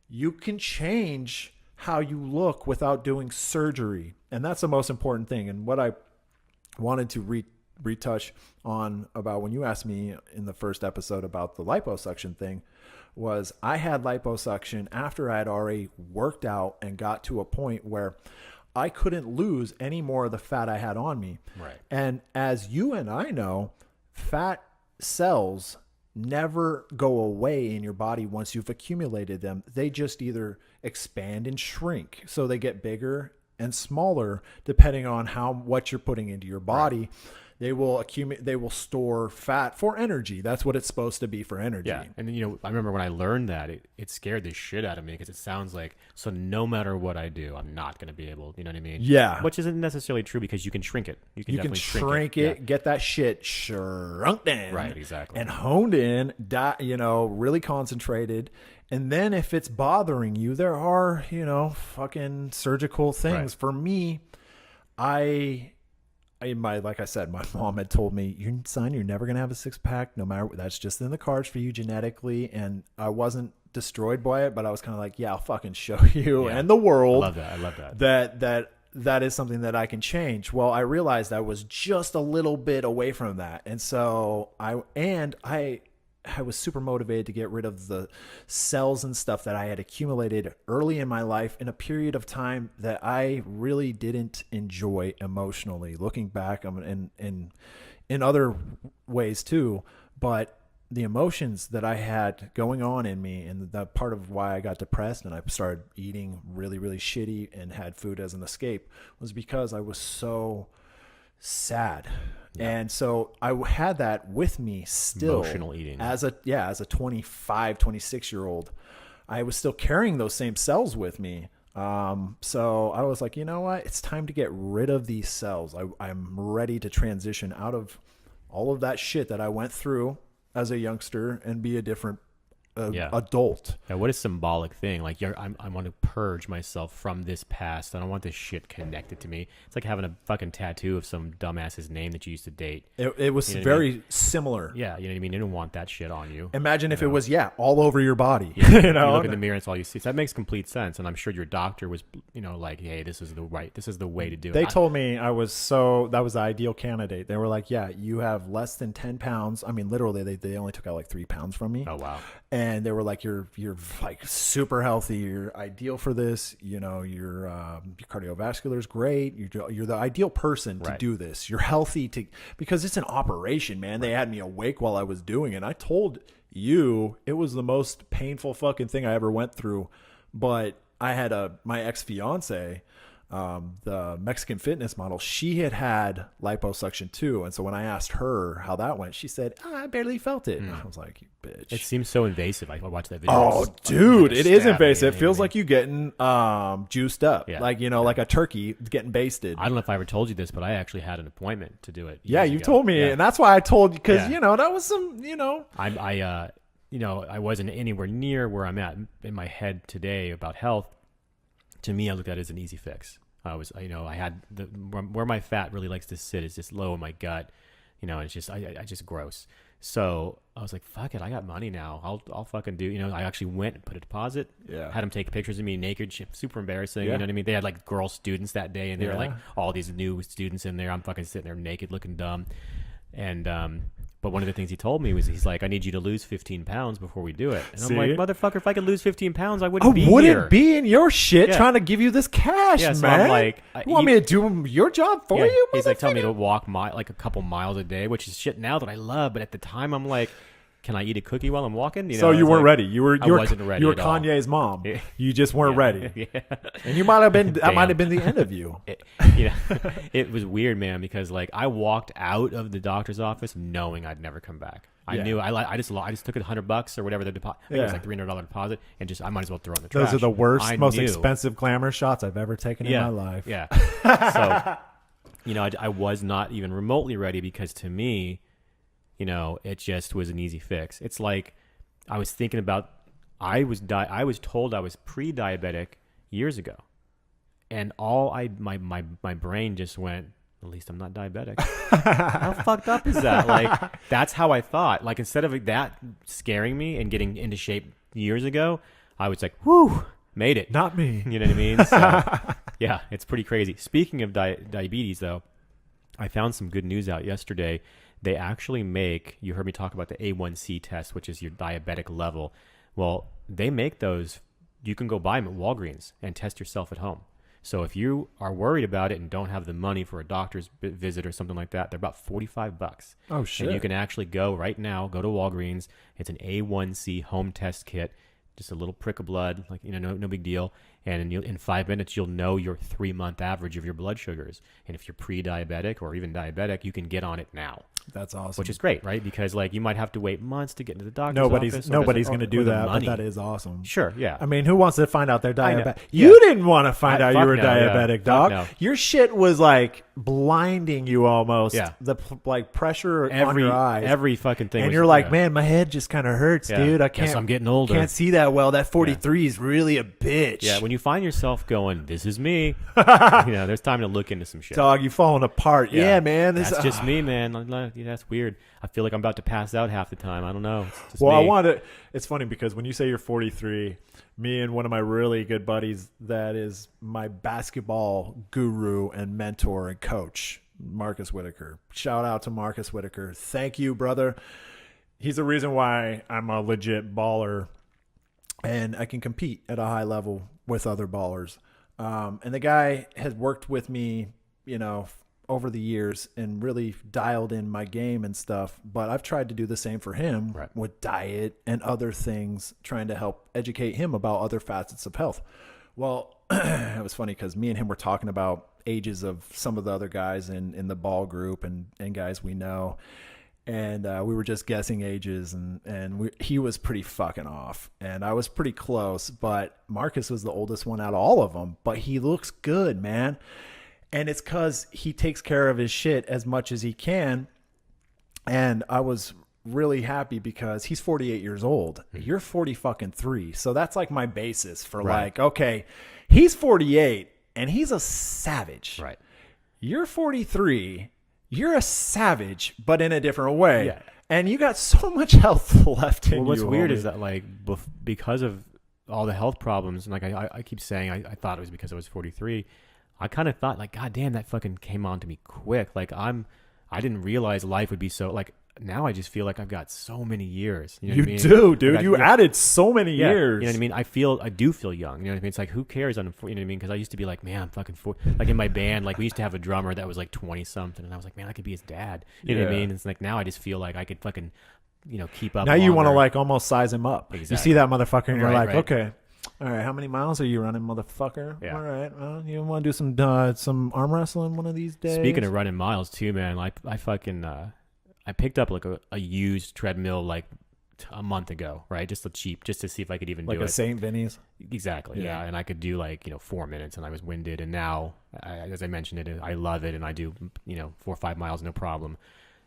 You can change how you look without doing surgery. And that's the most important thing. And what I wanted to retouch on about when you asked me in the first episode about the liposuction thing was, I had liposuction after I had already worked out and got to a point where I couldn't lose any more of the fat I had on me. Right. And as you and I know, fat cells never go away in your body once you've accumulated them. They just either expand and shrink. So they get bigger and smaller depending on what you're putting into your body. Right. They will accumulate. They will store fat for energy. That's what it's supposed to be, for energy. Yeah, and I remember when I learned that, it scared the shit out of me, because it sounds like, so no matter what I do, I'm not going to be able. You know what I mean? Yeah. Which isn't necessarily true, because you can shrink it. You can definitely shrink it. Get that shit shrunk down. Right. Exactly. And honed in. Really concentrated. And then if it's bothering you, there are fucking surgical things. Right. For me, like I said, my mom had told me, "Son, you're never going to have a six pack, no matter, that's just in the cards for you genetically." And I wasn't destroyed by it, but I was kind of like, "Yeah, I'll fucking show you and the world." I love that. That is something that I can change. Well, I realized I was just a little bit away from that. And so I was super motivated to get rid of the cells and stuff that I had accumulated early in my life in a period of time that I really didn't enjoy emotionally. Looking back, and in other ways too, But the emotions that I had going on in me, and that part of why I got depressed and I started eating really, really shitty and had food as an escape, was because I was so sad. Yeah. And so I had that with me still. Emotional eating. As a 25, 26-year-old, I was still carrying those same cells with me. So I was like, you know what? It's time to get rid of these cells. I'm ready to transition out of all of that shit that I went through as a youngster and be a different adult. Yeah, what a symbolic thing. Like, I want to purge myself from this past. I don't want this shit connected to me. It's like having a fucking tattoo of some dumbass's name that you used to date. It was very similar. Yeah, you know what I mean? You don't want that shit on you. Imagine if it was, all over your body. Yeah. You look in the mirror and it's all you see. So that makes complete sense. And I'm sure your doctor was, like, hey, this is the way to do it. They told me that was the ideal candidate. They were like, yeah, you have less than 10 pounds. I mean, literally, they only took out like 3 pounds from me. Oh, wow. And they were like, you're like super healthy. You're ideal for this. Your cardiovascular is great. You're the ideal person to do this. You're healthy because it's an operation, man. They had me awake while I was doing it. And I told you it was the most painful fucking thing I ever went through. But I had my ex-fiance, the Mexican fitness model, she had liposuction too. And so when I asked her how that went, she said, I barely felt it. And I was like, you bitch. It seems so invasive. I watched that video. Oh, dude, it is invasive. It feels like you getting juiced up. Yeah. Like a turkey getting basted. I don't know if I ever told you this, but I actually had an appointment to do it. Yeah, you told me. Yeah. And that's why I told you, because, that was some, I wasn't anywhere near where I'm at in my head today about health. To me, I looked at it as an easy fix. I was, I had where my fat really likes to sit is just low in my gut, it's just, I just gross. So I was like, fuck it. I got money now. I'll fucking do, I actually went and put a deposit. Yeah. Had them take pictures of me naked, super embarrassing. Yeah. You know what I mean? They had like girl students that day and they were like all these new students in there. I'm fucking sitting there naked looking dumb. And, but one of the things he told me was, he's like, I need you to lose 15 pounds before we do it. And I'm like, motherfucker, if I could lose 15 pounds, I wouldn't be here. Be in your shit trying to give you this cash, man. So I'm like, you want me to do your job for you? He's like telling me to walk like a couple miles a day, which is shit now that I love. But at the time, I'm like, can I eat a cookie while I'm walking? So you weren't ready. I wasn't ready. You were Kanye's mom. You just weren't ready. Yeah. And you might have been. That might have been the end of you. It was weird, man, because like I walked out of the doctor's office knowing I'd never come back. I knew. I just took $100 or whatever the deposit. It was like $300 deposit, and I might as well throw it in the trash. Those are the worst, most expensive glamour shots I've ever taken in my life. Yeah. So, I was not even remotely ready because to me, it just was an easy fix. It's like I was thinking about. I was told I was pre-diabetic years ago, and my brain just went, at least I'm not diabetic. How fucked up is that? Like, that's how I thought. Like, instead of that scaring me and getting into shape years ago, I was like, whew, made it. Not me. You know what I mean? So, yeah, it's pretty crazy. Speaking of diabetes, though, I found some good news out yesterday. They actually make, you heard me talk about the A1C test, which is your diabetic level. Well, they make those. You can go buy them at Walgreens and test yourself at home. So if you are worried about it and don't have the money for a doctor's visit or something like that, they're about $45. Oh, shit. And you can actually go right now, go to Walgreens. It's an A1C home test kit, just a little prick of blood, like, no big deal. And in 5 minutes, you'll know your 3-month average of your blood sugars. And if you're pre-diabetic or even diabetic, you can get on it now. That's awesome. Which is great, right? Because like you might have to wait months to get into the doctor's office. Nobody's going to do that, but that is awesome. Sure, yeah. I mean, who wants to find out they're diabetic? You didn't want to find out you were diabetic, dog. No. Your shit was like blinding you almost. Yeah. The pressure on your eyes. Every fucking thing. And you're like, man, my head just kind of hurts, dude. I can't. Guess I'm getting older. Can't see that well. That 43 is really a bitch. Yeah, when you find yourself going, this is me, there's time to look into some shit. Dog, you falling apart. Yeah, man. That's just me, man. That's weird. I feel like I'm about to pass out half the time. I don't know. It's funny because when you say you're 43, me and one of my really good buddies that is my basketball guru and mentor and coach, Marcus Whitaker. Shout out to Marcus Whitaker. Thank you, brother. He's the reason why I'm a legit baller and I can compete at a high level with other ballers. And the guy has worked with me, over the years and really dialed in my game and stuff. But I've tried to do the same for him Right. with diet and other things, trying to help educate him about other facets of health. Well, it was funny because me and him were talking about ages of some of the other guys in the ball group and guys we know. And we were just guessing ages, and he was pretty fucking off, and I was pretty close. But Marcus was the oldest one out of all of them. But he looks good, man, and it's because he takes care of his shit as much as he can. And I was really happy because he's 48 years old. You're 40 fucking 3, so that's like my basis for Right. like, okay, he's 48 and he's a savage. Right. You're 43. You're a savage, but in a different way. Yeah. And you got so much health left in Well, what's you. weird homie. is that like because of all the health problems, and like I keep saying, I thought it was because I was 43. I kind of thought like, God damn, that fucking came on to me quick. Like I didn't realize life would be so like. Now I just feel like I've got so many years. You know You what I mean? do, dude. Like, You added so many yeah, years. You know what I mean? I do feel young. You know what I mean? It's like, who cares? You know what I mean? Because I used to be like, man, I'm fucking like in my band, like we used to have a drummer that was like 20 something, and I was like, man, I could be his dad. You know what I Yeah. mean? It's like now I just feel like I could fucking, keep up. Now you want to longer. like almost size him up. You Exactly. see that motherfucker and you're Right, like, right. okay, all right, how many miles are you running, motherfucker? Yeah. All right, well, you want to do some arm wrestling one of these days? Speaking of running miles too, man, like I fucking I picked up like a used treadmill like a month ago, right? Just to see if I could even like do a it. St. Vinny's. Exactly, Yeah. yeah. And I could do like 4 minutes, and I was winded. And now, as I mentioned it, I love it, and I do 4 or 5 miles no problem.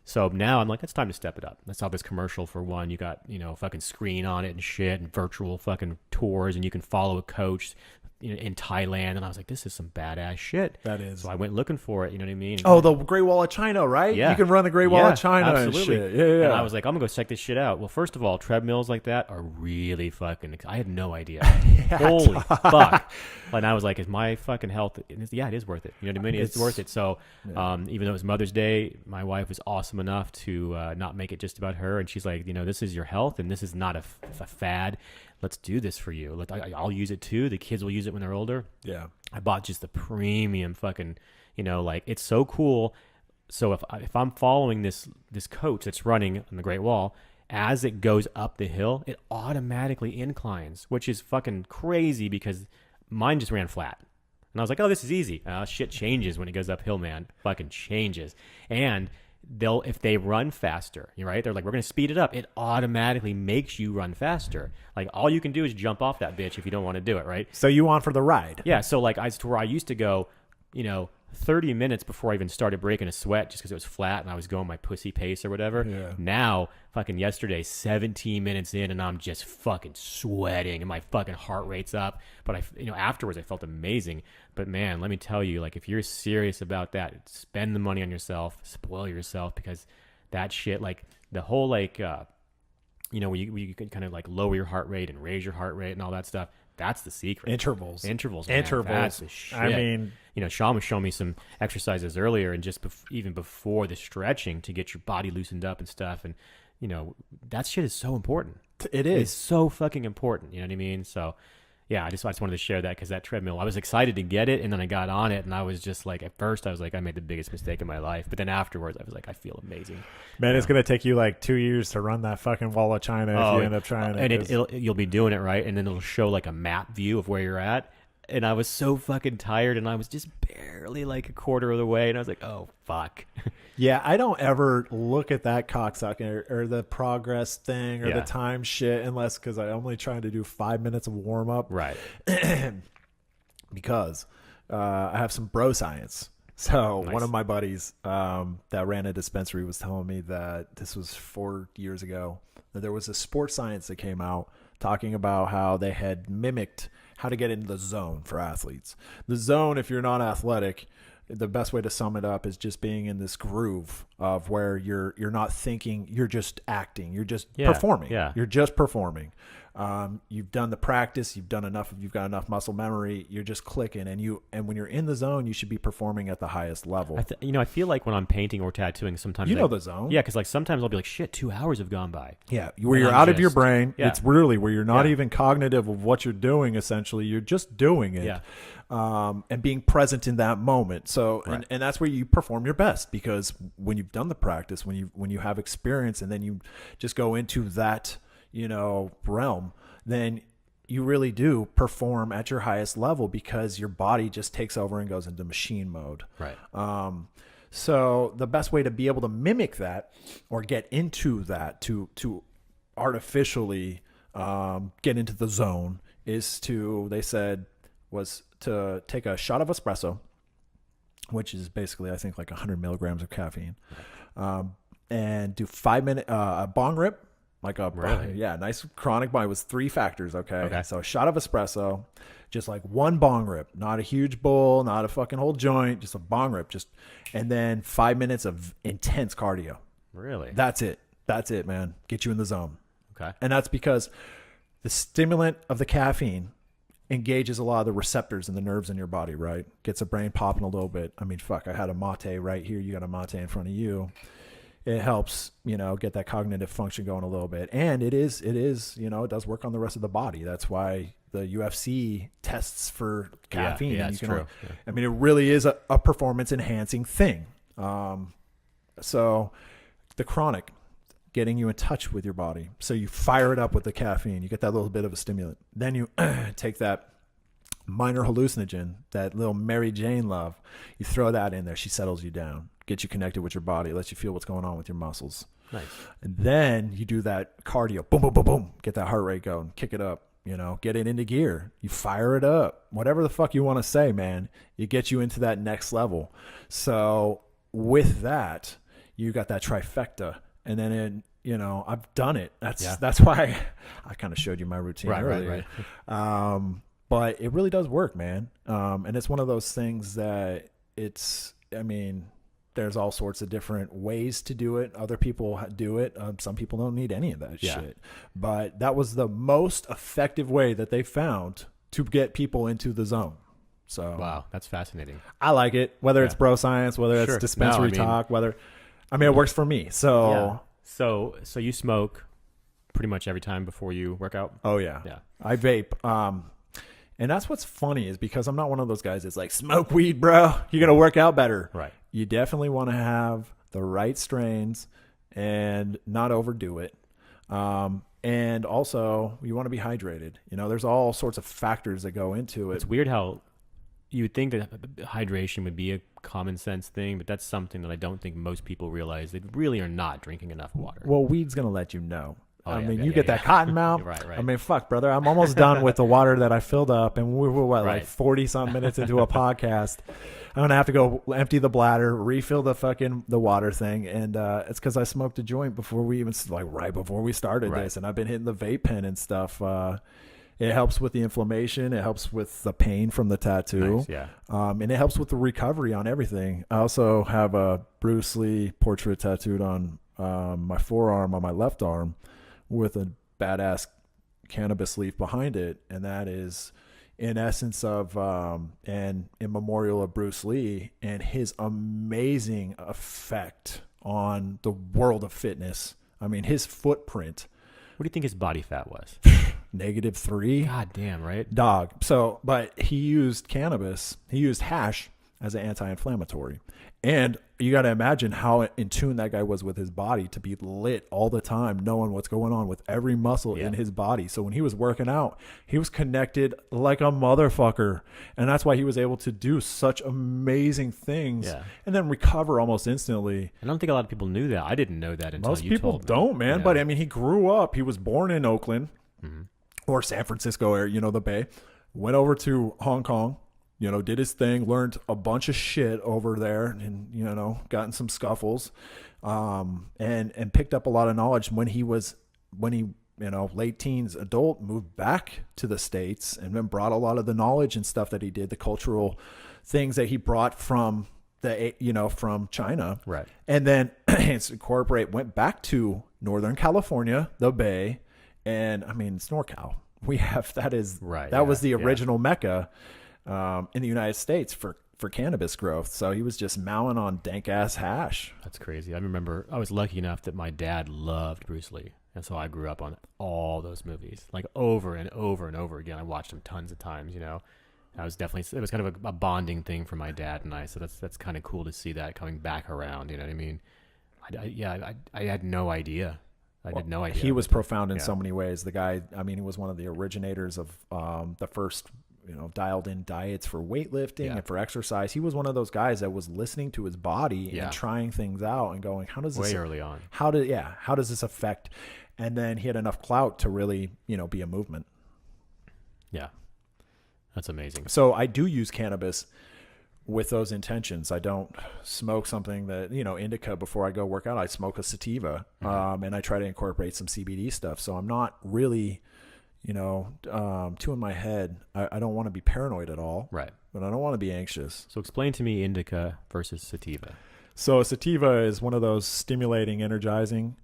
So now I'm like, it's time to step it up. I saw this commercial for one. You got fucking screen on it and shit, and virtual fucking tours, and you can follow a coach in Thailand. And I was like, this is some badass shit. That is. So I went looking for it. You know what I mean? Oh, the Great Wall of China, right? Yeah. You can run the Great Wall Yeah, of China absolutely. and shit. Yeah. And I was like, I'm gonna go check this shit out. Well, first of all, treadmills like that are really fucking. I had no idea. Holy fuck! And I was like, is my fucking health? Yeah, it is worth it. You know what I mean? It's worth it. So, even though it was Mother's Day, my wife was awesome enough to not make it just about her, and she's like, this is your health, and this is not a fad. Let's do this for you. I'll use it too. The kids will use it when they're older. yeah. I bought just the premium fucking, like it's so cool. So if I'm following this coach that's running on the Great Wall, as it goes up the hill, it automatically inclines, which is fucking crazy because mine just ran flat. And I was like, oh, this is easy. Shit changes when it goes uphill, man. Fucking changes. And if they run faster, you're right. They're like, we're going to speed it up. It automatically makes you run faster. Like all you can do is jump off that bitch if you don't want to do it. Right. So you on for the ride? Yeah. So like where I used to go, 30 minutes before I even started breaking a sweat just because it was flat and I was going my pussy pace or whatever. Yeah. Now, fucking yesterday, 17 minutes in and I'm just fucking sweating and my fucking heart rate's up. But afterwards I felt amazing. But man, let me tell you, like if you're serious about that, spend the money on yourself, spoil yourself because that shit, like the whole like, where you can kind of like lower your heart rate and raise your heart rate and all that stuff. That's the secret. Intervals. Man. Intervals. That's the shit. I mean, Sean was showing me some exercises earlier, and just even before the stretching to get your body loosened up and stuff, and that shit is so important. it It's is. so fucking important. You know what I mean? So, yeah, I just wanted to share that because that treadmill, I was excited to get it, and then I got on it, and I was just like, at first, I was like, I made the biggest mistake in my life, but then afterwards, I was like, I feel amazing. Man, it's gonna take you like 2 years to run that fucking Wall of China if you end up trying it. And 'cause- you'll be doing it right, and then it'll show like a map view of where you're at. And I was so fucking tired, and I was just barely like a quarter of the way, and I was like, oh fuck. Yeah, I don't ever look at that cocksucker or the progress thing or Yeah. the time shit unless because I'm only trying to do 5 minutes of warm up. Right. Because I have some bro science. So Nice. one of my buddies that ran a dispensary was telling me that this was 4 years ago, that there was a sports science that came out talking about how they had mimicked how to get into the zone for athletes. The zone, if you're not athletic, the best way to sum it up is just being in this groove of where you're not thinking, you're just acting, you're just performing. yeah. You're just performing. You've done the practice, you've got enough muscle memory, you're just clicking, and when you're in the zone, you should be performing at the highest level. I feel like when I'm painting or tattooing, sometimes the zone. Yeah, because like sometimes I'll be like, shit, 2 hours have gone by. Yeah, where you're out of your brain. Yeah. It's really where you're not even cognitive of what you're doing. Essentially, you're just doing it. Yeah. And being present in that moment. So, and that's where you perform your best, because when you've done the practice, when you have experience, and then you just go into that, realm, then you really do perform at your highest level, because your body just takes over and goes into machine mode. Right. So the best way to be able to mimic that, or get into that, to artificially get into the zone, was to take a shot of espresso, which is basically, I think, like 100 milligrams of caffeine, and do 5-minute a bong rip, like a nice chronic bong. It was 3 factors. Okay. So a shot of espresso, just like one bong rip, not a huge bowl, not a fucking whole joint, just a bong rip, and then 5 minutes of intense cardio. Really? That's it, man. Get you in the zone. Okay. And that's because the stimulant of the caffeine engages a lot of the receptors in the nerves in your body, right? Gets the brain popping a little bit. I mean, fuck, I had a mate right here. You got a mate in front of you. It helps, get that cognitive function going a little bit. And it does work on the rest of the body. That's why the UFC tests for caffeine. Yeah, it's true. Yeah. I mean, it really is a performance enhancing thing. So the chronic, getting you in touch with your body. So you fire it up with the caffeine. You get that little bit of a stimulant. Then you take that minor hallucinogen, that little Mary Jane love. You throw that in there. She settles you down, gets you connected with your body, lets you feel what's going on with your muscles. Nice. And then you do that cardio. Boom, boom, boom, boom. Get that heart rate going. Kick it up. Get it into gear. You fire it up. Whatever the fuck you want to say, man. It gets you into that next level. So with that, you got that trifecta. And then I've done it. That's why I kind of showed you my routine earlier. Right. But it really does work, man. And it's one of those things that there's all sorts of different ways to do it. Other people do it. Some people don't need any of that shit. But that was the most effective way that they found to get people into the zone. So wow, that's fascinating. I like it. Whether it's bro science, whether it's dispensary talk, it works for me. So so you smoke pretty much every time before you work out? Oh yeah. I vape. And that's what's funny, is because I'm not one of those guys that's like, smoke weed, bro, you're gonna work out better. Right. You definitely want to have the right strains and not overdo it. And also you want to be hydrated. There's all sorts of factors that go into it. It's weird how you would think that hydration would be a common sense thing, but that's something that I don't think most people realize. They really are not drinking enough water. Well, weed's going to let you know. You get that cotton mouth. Right. I mean, fuck, brother. I'm almost done with the water that I filled up, and we're like 40-something minutes into a podcast. I'm going to have to go empty the bladder, refill the water thing, and it's because I smoked a joint before we even, right before we started this, and I've been hitting the vape pen and stuff. It helps with the inflammation. It helps with the pain from the tattoo. Nice, and it helps with the recovery on everything. I also have a Bruce Lee portrait tattooed on my forearm, on my left arm, with a badass cannabis leaf behind it. And that is in essence of and in memorial of Bruce Lee and his amazing effect on the world of fitness. I mean, his footprint. What do you think his body fat was? -3. God damn, right? Dog. So, but he used cannabis. He used hash as an anti-inflammatory. And you got to imagine how in tune that guy was with his body to be lit all the time, knowing what's going on with every muscle in his body. So when he was working out, he was connected like a motherfucker. And that's why he was able to do such amazing things and then recover almost instantly. I don't think a lot of people knew that. I didn't know that until most you people told me. don't, man. Yeah. But I mean, he grew up. He was born in Oakland or San Francisco area, the Bay. Went over to Hong Kong. Did his thing, learned a bunch of shit over there and, got in some scuffles, and picked up a lot of knowledge when he, late teens, adult, moved back to the States and then brought a lot of the knowledge and stuff that he did, the cultural things that he brought from from China. Right. And then went back to Northern California, the Bay, And I mean, it's NorCal. We have, that Right. was the original Mecca in the United States for cannabis growth. So he was just mowing on dank ass hash. That's crazy. I remember I was lucky enough that my dad loved Bruce Lee. And so I grew up on all those movies, like over and over and over again. I watched them tons of times, you know. It was kind of a bonding thing for my dad and I. So that's kind of cool to see that coming back around. You know what I mean? I had no idea. I had no idea. He was profound in so many ways. The guy, I mean, he was one of the originators of the first, dialed in diets for weightlifting and for exercise. He was one of those guys that was listening to his body and trying things out and going, how does this early on? How does this affect? And then he had enough clout to really, be a movement. Yeah. That's amazing. So I do use cannabis with those intentions. I don't smoke something that, indica before I go work out. I smoke a sativa, and I try to incorporate some CBD stuff. So I'm not really, too in my head. I don't want to be paranoid at all. Right. But I don't want to be anxious. So explain to me indica versus sativa. So a sativa is one of those stimulating, energizing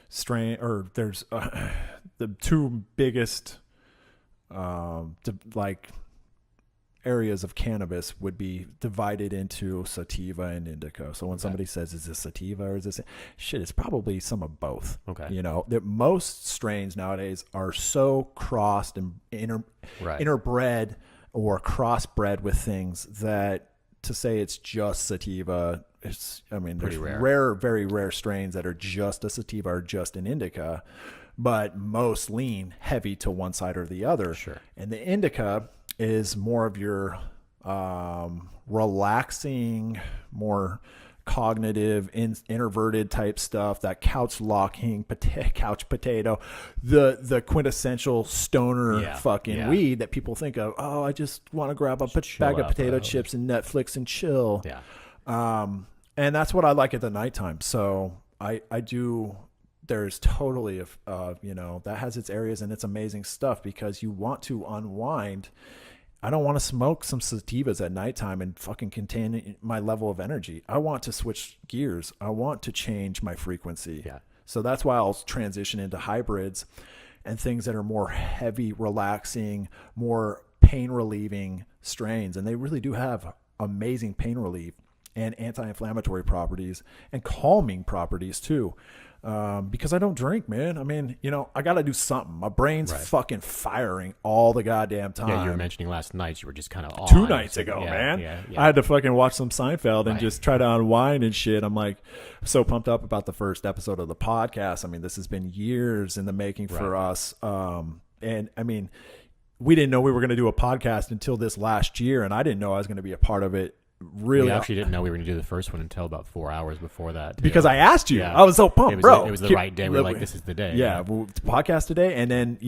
strain, or there's the two biggest areas of cannabis would be divided into sativa and indica. So when somebody says, is this sativa or is this shit, it's probably some of both. Okay. That most strains nowadays are so crossed and interbred or crossbred with things that to say it's just sativa, there's rare, very rare strains that are just a sativa or just an indica, but most lean heavy to one side or the other. Sure. And the indica is more of your relaxing, more cognitive, introverted type stuff, that couch potato, the quintessential stoner weed that people think of. Oh, I just want to grab a bag of potato chips and Netflix and chill. Yeah. And that's what I like at the nighttime. So I do. There's totally that has its areas and it's amazing stuff because you want to unwind. I don't want to smoke some sativas at nighttime and fucking contain my level of energy. I want to switch gears. I want to change my frequency. Yeah. So that's why I'll transition into hybrids and things that are more heavy, relaxing, more pain relieving strains. And they really do have amazing pain relief and anti-inflammatory properties and calming properties too. Because I don't drink, man. I mean, I got to do something. My brain's fucking firing all the goddamn time. Yeah, you were mentioning last night you were just kind of on. 2 nights ago, man. Yeah. I had to fucking watch some Seinfeld and just try to unwind and shit. I'm like so pumped up about the first episode of the podcast. I mean, this has been years in the making for us. And I mean, we didn't know we were going to do a podcast until this last year, and I didn't know I was going to be a part of it. Really, we actually didn't know we were going to do the first one until about 4 hours before that. Because I asked you. I was so pumped, bro. It was the right day. We were like, this is the day. Yeah, we'll podcast today. And then,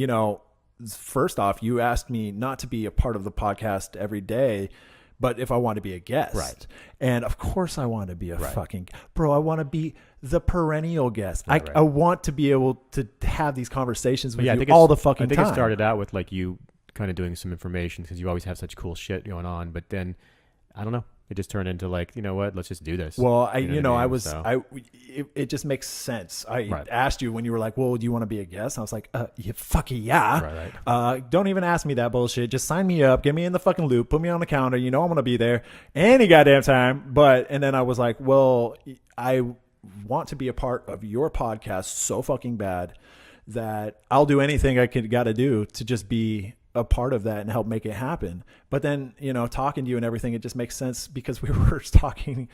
first off, you asked me not to be a part of the podcast every day, but if I want to be a guest. Right. And of course I want to be a fucking, bro, I want to be the perennial guest. Right. I want to be able to have these conversations with you all the fucking time. I think it started out with like you kind of doing some information because you always have such cool shit going on. But then, I don't know. It just turned into like, you know what? Let's just do this. Well, it just makes sense. I asked you when you were like, well, do you want to be a guest? And I was like, fuck yeah. Right. Don't even ask me that bullshit. Just sign me up. Get me in the fucking loop. Put me on the calendar. I'm going to be there any goddamn time. And then I was like, well, I want to be a part of your podcast so fucking bad that I'll do anything I got to do to just be a part of that and help make it happen. But then, talking to you and everything, it just makes sense because we were talking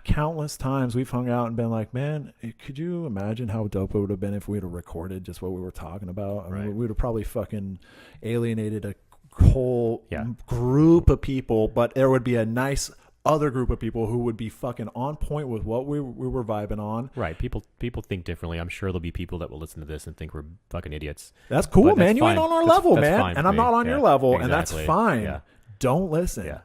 countless times. We've hung out and been like, man, could you imagine how dope it would have been if we had recorded just what we were talking about? I mean, we would have probably fucking alienated a whole group of people, but there would be a nice other group of people who would be fucking on point with what we were vibing on. Right. People think differently. I'm sure there'll be people that will listen to this and think we're fucking idiots. That's cool, but man. You ain't on our level, man. And I'm not on your level, exactly. and that's fine. Yeah. Don't listen. Yeah.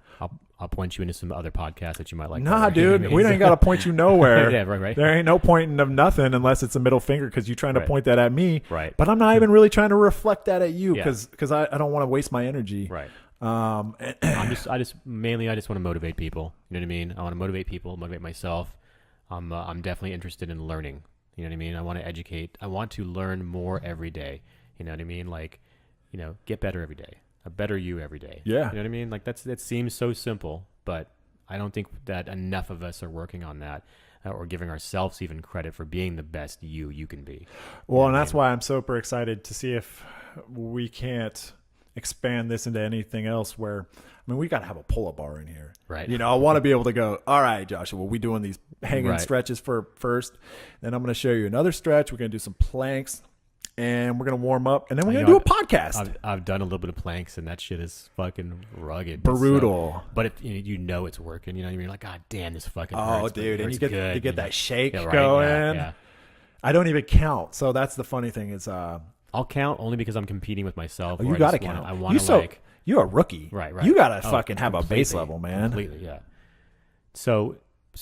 I'll point you into some other podcasts that you might like. Nah, dude. We ain't got to point you nowhere. Yeah, right. There ain't no pointing of nothing unless it's a middle finger because you're trying to point that at me. Right. But I'm not even really trying to reflect that at you because I don't want to waste my energy. Right. I just want to motivate people. You know what I mean? I want to motivate people, motivate myself. I'm definitely interested in learning. You know what I mean? I want to educate. I want to learn more every day. You know what I mean? Like, get better every day. A better you every day. Yeah. You know what I mean? Like that seems so simple, but I don't think that enough of us are working on that or giving ourselves even credit for being the best you can be. Well, and that's why I'm super excited to see if we can't expand this into anything else where, I mean, we got to have a pull-up bar in here. Right. I want to be able to go, all right, Joshua, we doing these hanging stretches for first. Then I'm going to show you another stretch. We're going to do some planks. And we're going to warm up, and then we're going to do a podcast. I've done a little bit of planks, and that shit is fucking rugged. Brutal. So, but it's working. You know what I mean? Like, God damn, this fucking hurts. Oh, dude. And you get that shake right, going. Yeah. I don't even count. So that's the funny thing is I'll count only because I'm competing with myself. You got to count. I want to you're a rookie. Right. You got to fucking have a base level, man. Completely, yeah. So,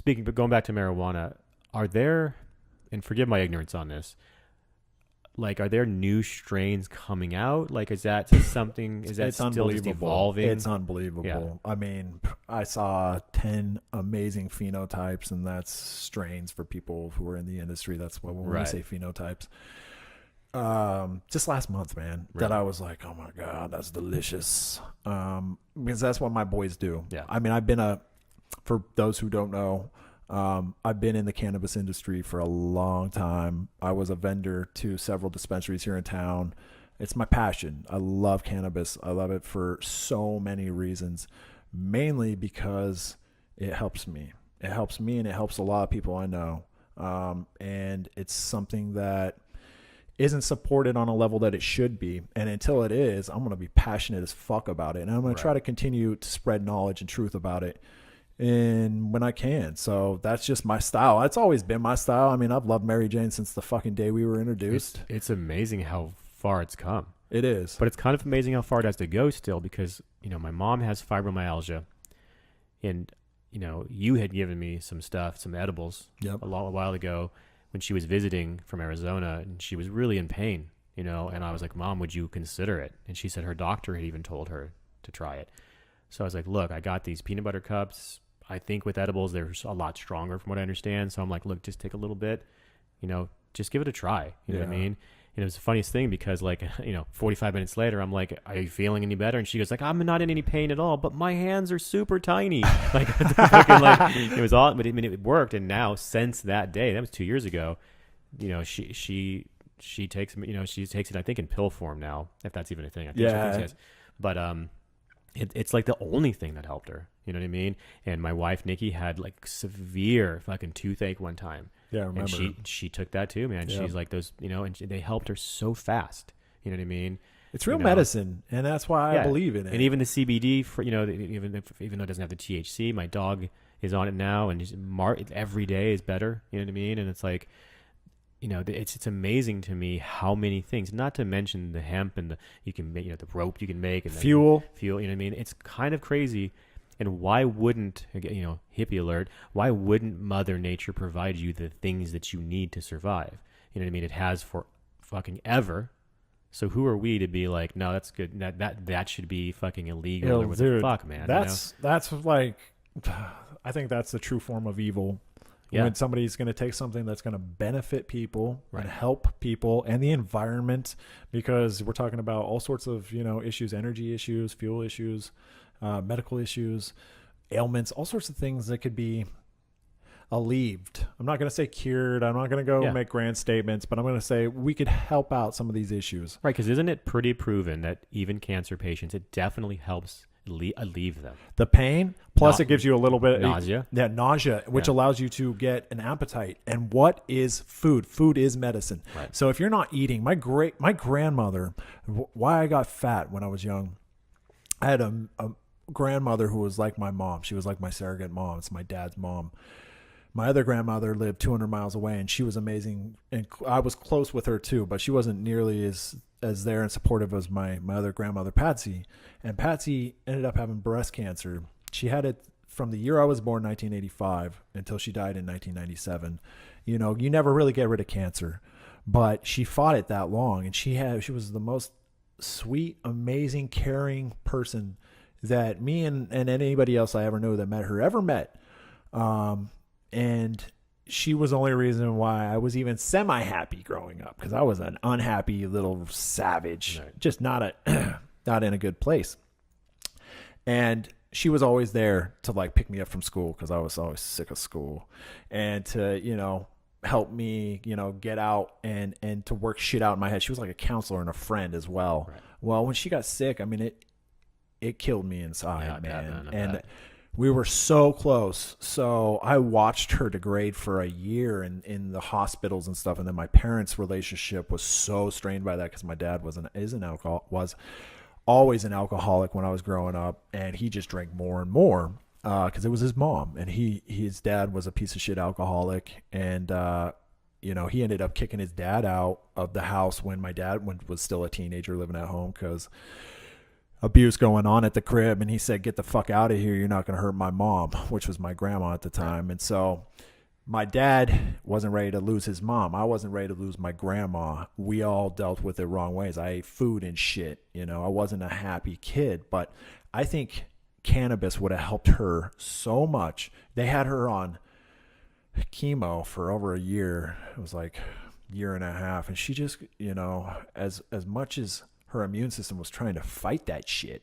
but going back to marijuana, are there, and forgive my ignorance on this, like, are there new strains coming out? Like, is that something? Is that still just evolving? It's unbelievable. Yeah. I mean, I saw 10 amazing phenotypes, and that's strains for people who are in the industry. That's what when we say phenotypes. Just last month, man, that I was like, oh my God, that's delicious. Because that's what my boys do. Yeah. I mean, for those who don't know, I've been in the cannabis industry for a long time. I was a vendor to several dispensaries here in town. It's my passion. I love cannabis. I love it for so many reasons, mainly because it helps me. It helps me and it helps a lot of people I know. And it's something that isn't supported on a level that it should be. And until it is, I'm going to be passionate as fuck about it. And I'm going to try to continue to spread knowledge and truth about it. And when I can. So that's just my style. That's always been my style. I mean, I've loved Mary Jane since the fucking day we were introduced. It's amazing how far it's come. It is. But it's kind of amazing how far it has to go still because, my mom has fibromyalgia. And, you had given me some stuff, some edibles a while ago when she was visiting from Arizona and she was really in pain, and I was like, Mom, would you consider it? And she said her doctor had even told her to try it. So I was like, look, I got these peanut butter cups. I think with edibles, they're a lot stronger from what I understand. So I'm like, look, just take a little bit, just give it a try. You know what I mean? And it was the funniest thing because 45 minutes later, I'm like, are you feeling any better? And she goes like, I'm not in any pain at all, but my hands are super tiny. It was all, but it worked. And now since that day, that was 2 years ago, she takes, she takes it, I think in pill form now, if that's even a thing. I think she thinks but, it's like the only thing that helped her. You know what I mean? And my wife, Nikki, had like severe fucking toothache one time. Yeah, I remember. And she took that too, man. Yep. She's like those, and they helped her so fast. You know what I mean? It's real medicine, and that's why I believe in it. And even the CBD, for even though it doesn't have the THC, my dog is on it now, and every day is better. You know what I mean? And it's like, it's amazing to me how many things. Not to mention the hemp and you can make the rope you can make and fuel. You know what I mean? It's kind of crazy. And why wouldn't, hippie alert, why wouldn't Mother Nature provide you the things that you need to survive? You know what I mean? It has for fucking ever. So who are we to be like, no, that's good. That should be fucking illegal. Or what the fuck, man? That's like, I think that's the true form of evil. Yeah. When somebody's going to take something that's going to benefit people and help people and the environment, because we're talking about all sorts of, issues, energy issues, fuel issues, medical issues, ailments, all sorts of things that could be alleviated. I'm not going to say cured. I'm not going to go make grand statements, but I'm going to say we could help out some of these issues. Right, because isn't it pretty proven that even cancer patients, it definitely helps alleviate them. The pain, plus it gives you a little bit nausea. Nausea, which allows you to get an appetite. And what is food? Food is medicine. Right. So if you're not eating, my grandmother, why I got fat when I was young, I had a grandmother who was like my mom. She was like my surrogate mom. It's my dad's mom. My other grandmother lived 200 miles away, and she was amazing. And I was close with her too, but she wasn't nearly as there and supportive as my other grandmother, Patsy. And Patsy ended up having breast cancer. She had it from the year I was born, 1985, until she died in 1997. You never really get rid of cancer, but she fought it that long. And she was the most sweet, amazing, caring person that me and anybody else I ever knew that met her ever met. And she was the only reason why I was even semi-happy growing up, because I was an unhappy little savage, Right. just not not in a good place. And she was always there to like pick me up from school, because I was always sick of school, and to, you know, help me, you know, get out and to work shit out in my head. She was like a counselor and a friend as well. Right. Well, when she got sick, I mean, it killed me inside, Yeah, I bet, man. I And bet. we were so close. So I watched her degrade for a year in the hospitals and stuff. And then my parents' relationship was so strained by that, because my dad was always an alcoholic when I was growing up, and he just drank more and more because it was his mom, and his dad was a piece of shit alcoholic, and you know, he ended up kicking his dad out of the house when my dad was still a teenager living at home, because abuse going on at the crib, and he said, "Get the fuck out of here, you're not going to hurt my mom," which was my grandma at the time. And so my dad wasn't ready to lose his mom. I wasn't ready to lose my grandma. We all dealt with it wrong ways. I ate food and shit. You know, I wasn't a happy kid, but I think cannabis would have helped her so much. They had her on chemo for over a year. It was like a year and a half. And she just, you know, as much as her immune system was trying to fight that shit,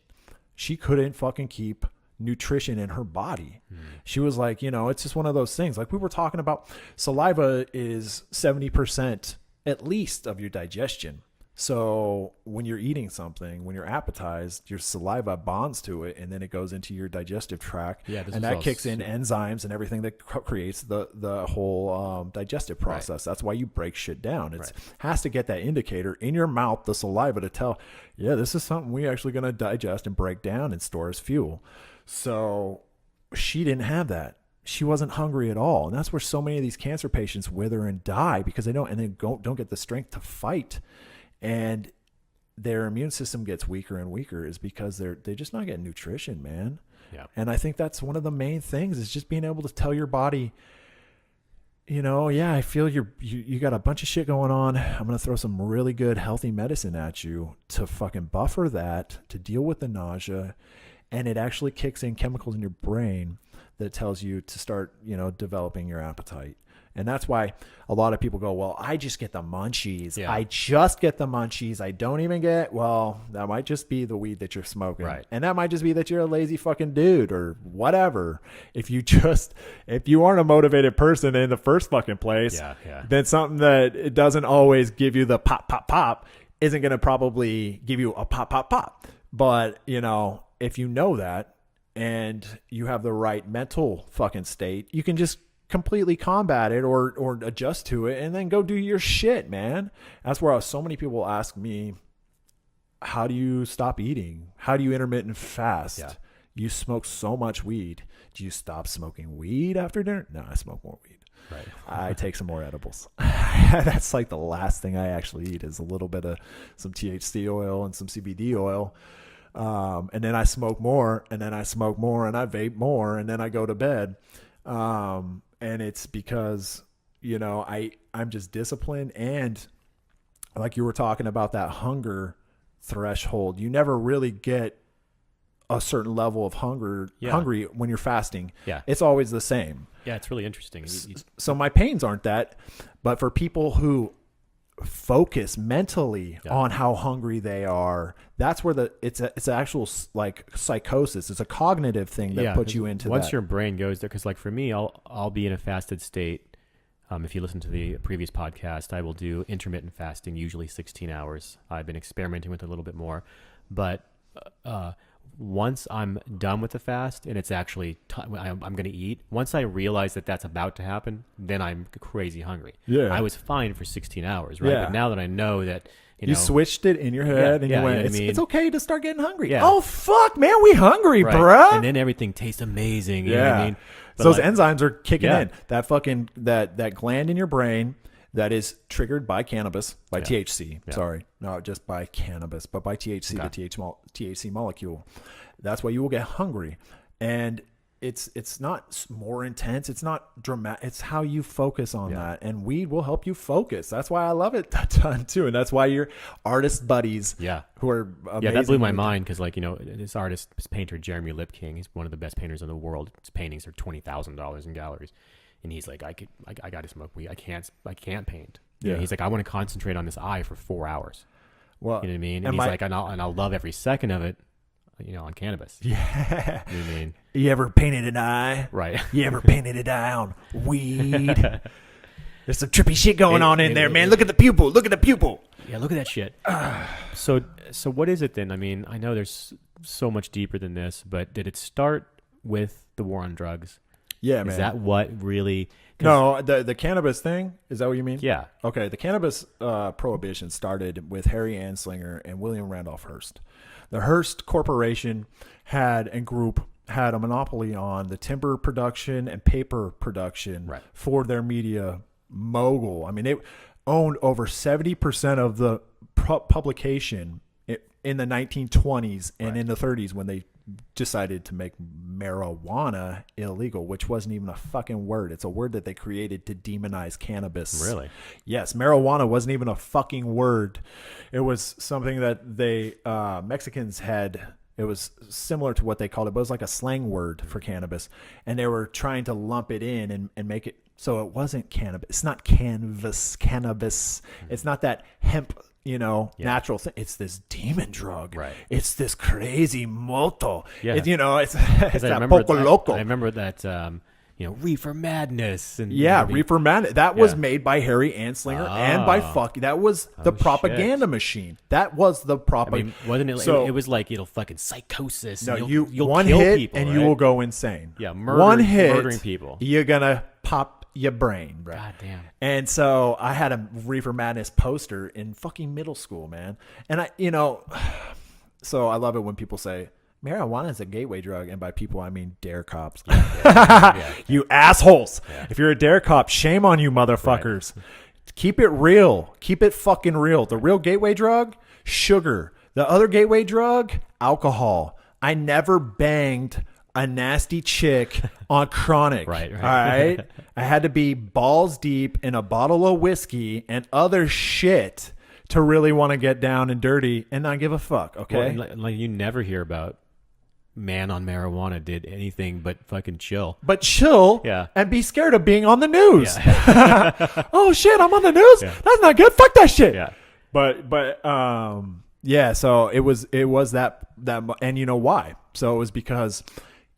she couldn't fucking keep nutrition in her body. She was like, you know, it's just one of those things. Like we were talking about, saliva is 70% at least of your digestion. So when you're eating something, when you're appetized, your saliva bonds to it, and then it goes into your digestive tract, and that kicks in enzymes and everything that creates the whole digestive process. Right. That's why you break shit down. It has to get that indicator in your mouth, the saliva, to tell, yeah, this is something we actually going to digest and break down and store as fuel. So she didn't have that. She wasn't hungry at all. And that's where so many of these cancer patients wither and die, because they don't get the strength to fight. And their immune system gets weaker and weaker, is because they're just not getting nutrition, man. Yeah. And I think that's one of the main things, is just being able to tell your body, you know, yeah, I feel you got a bunch of shit going on. I'm going to throw some really good healthy medicine at you to fucking buffer that, to deal with the nausea. And it actually kicks in chemicals in your brain that tells you to start, you know, developing your appetite. And that's why a lot of people go, well, I just get the munchies. Yeah. I just get the munchies. I don't even get, well, that might just be the weed that you're smoking. Right. And that might just be that you're a lazy fucking dude or whatever. If you aren't a motivated person in the first fucking place, then something that it doesn't always give you the pop, pop, pop isn't going to probably give you a pop, pop, pop. But, you know, if you know that and you have the right mental fucking state, you can just completely combat it or adjust to it and then go do your shit, man. That's where so many people ask me, how do you stop eating? How do you intermittent fast? Yeah. You smoke so much weed. Do you stop smoking weed after dinner? No, I smoke more weed. Right. I take some more edibles. That's like the last thing I actually eat, is a little bit of some THC oil and some CBD oil. And then I smoke more, and then I smoke more, and I vape more, and then I go to bed. And it's because, you know, I'm just disciplined. And like you were talking about that hunger threshold, you never really get a certain level of hungry when you're fasting. Yeah. It's always the same. Yeah. It's really interesting. So my pains aren't that, but for people who focus mentally on how hungry they are, that's where it's actual like psychosis. It's a cognitive thing that puts you into once that. your brain goes there. Because like for me, I'll be in a fasted state. If you listen to the previous podcast, I will do intermittent fasting, usually 16 hours. I've been experimenting with it a little bit more, but once I'm done with the fast and it's actually I'm going to eat, once I realize that that's about to happen, then I'm crazy hungry. Yeah. I was fine for 16 hours, right? Yeah. But now that I know that, you know, switched it in your head and you went, it's okay to start getting hungry. Yeah. Oh, fuck, man, we hungry, bruh. And then everything tastes amazing. You know what I mean? But so those enzymes are kicking in. That fucking, that gland in your brain that is triggered by cannabis, by THC. Yeah. Sorry, not just by cannabis, but by THC, the THC molecule. That's why you will get hungry. And it's not more intense. It's not dramatic. It's how you focus on that. And weed will help you focus. That's why I love it a ton too. And that's why your artist buddies who are amazing. Yeah, that blew my mind because, like, you know, this painter, Jeremy Lipking, he's one of the best painters in the world. His paintings are $20,000 in galleries. And he's like, I got to smoke weed. I can't paint. Yeah. He's like, I want to concentrate on this eye for 4 hours. Well, you know what I mean? And he's like, and I'll love every second of it, on cannabis. Yeah. You know what I mean? You ever painted an eye? Right. You ever painted an eye on weed? There's some trippy shit going on in there, man. Look at the pupil. Look at the pupil. Yeah, look at that shit. So what is it then? I mean, I know there's so much deeper than this, but did it start with the war on drugs? Yeah, man. Is that what really? No, the cannabis thing. Is that what you mean? Yeah. Okay, the cannabis prohibition started with Harry Anslinger and William Randolph Hearst. The Hearst Corporation had a monopoly on the timber production and paper production for their media mogul. I mean, they owned over 70% of the publication in the 1920s and in the 30s when they decided to make marijuana illegal, which wasn't even a fucking word. It's a word that they created to demonize cannabis. Really? Yes, marijuana wasn't even a fucking word. It was something that they Mexicans had. It was similar to what they called it, but it was like a slang word for cannabis, and they were trying to lump it in and make it so it wasn't cannabis. It's not cannabis. It's not that hemp, natural thing. It's this demon drug. Right. It's this crazy moto. Yeah. It's that poco loco. I remember that, Reefer Madness. And Reefer Madness. That was made by Harry Anslinger and by that was the propaganda machine. That was the propaganda. I mean, wasn't it? So, it was like, fucking psychosis. No, you'll one kill hit people, and right? you will go insane. Yeah, murdering people. You're gonna pop your brain, bro. God damn. And so I had a Reefer Madness poster in fucking middle school, man. And so I love it when people say marijuana is a gateway drug, and by people I mean dare cops. Yeah. You assholes. Yeah. If you're a dare cop, shame on you, motherfuckers. Right. Keep it real. Keep it fucking real. The real gateway drug, sugar. The other gateway drug, alcohol. I never banged a nasty chick on chronic. Right. All right. I had to be balls deep in a bottle of whiskey and other shit to really want to get down and dirty and not give a fuck. Okay. Well, like you never hear about man on marijuana did anything but fucking chill. But chill. Yeah. And be scared of being on the news. Yeah. Oh shit, I'm on the news. Yeah. That's not good. Fuck that shit. Yeah. Yeah. So it was that, and you know why? So it was because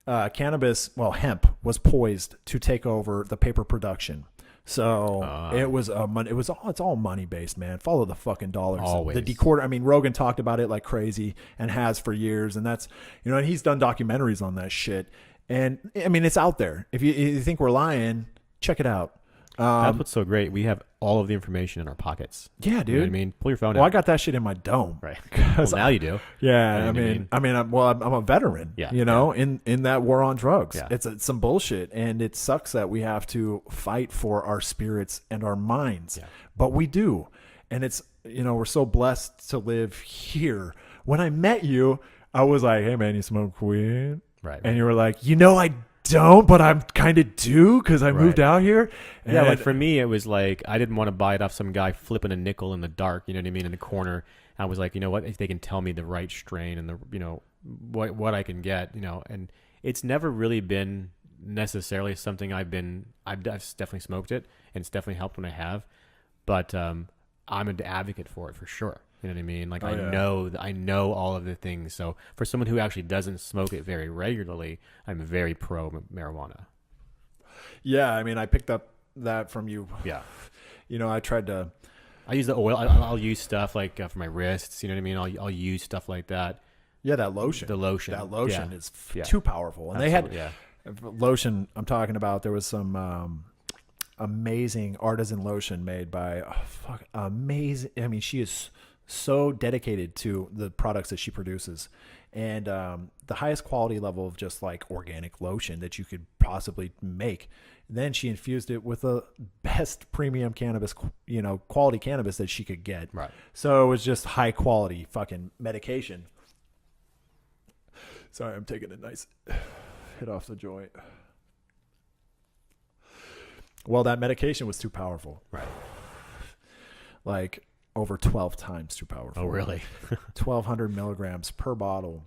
hemp was poised to take over the paper production. So it's all money based, man. Follow the fucking dollars. Always. The decorder. I mean, Rogan talked about it like crazy and has for years. And that's, and he's done documentaries on that shit. And I mean, it's out there. If you think we're lying, check it out. That's what's so great. We have all of the information in our pockets. Yeah, dude. You know what I mean? Pull your phone out. Well, I got that shit in my dome. Right. Well, now you do. Yeah. I'm a veteran, yeah, in that war on drugs. Yeah. It's some bullshit. And it sucks that we have to fight for our spirits and our minds, but we do. And it's, we're so blessed to live here. When I met you, I was like, hey man, you smoke weed? Right. And you were like, I don't, but I'm kind of do because I moved out here. And yeah, like for me, it was like I didn't want to buy it off some guy flipping a nickel in the dark. You know what I mean? In the corner, I was like, you know what? If they can tell me the right strain and the what I can get, and it's never really been necessarily something I've definitely smoked it, and it's definitely helped when I have, but I'm an advocate for it for sure. You know what I mean? Like I know all of the things. So for someone who actually doesn't smoke it very regularly, I'm very pro marijuana. Yeah, I mean, I picked up that from you. Yeah. I tried to. I use the oil. I'll use stuff like for my wrists. You know what I mean? I'll use stuff like that. Yeah, that lotion. The lotion. That lotion is too powerful. And absolutely, they had lotion. I'm talking about. There was some amazing artisan lotion made by amazing. I mean, she is so dedicated to the products that she produces, and the highest quality level of just like organic lotion that you could possibly make. Then she infused it with the best premium cannabis, quality cannabis that she could get. Right. So it was just high quality fucking medication. Sorry, I'm taking a nice hit off the joint. Well, that medication was too powerful. Right. Like over 12 times too powerful. Oh, really? 1,200 milligrams per bottle.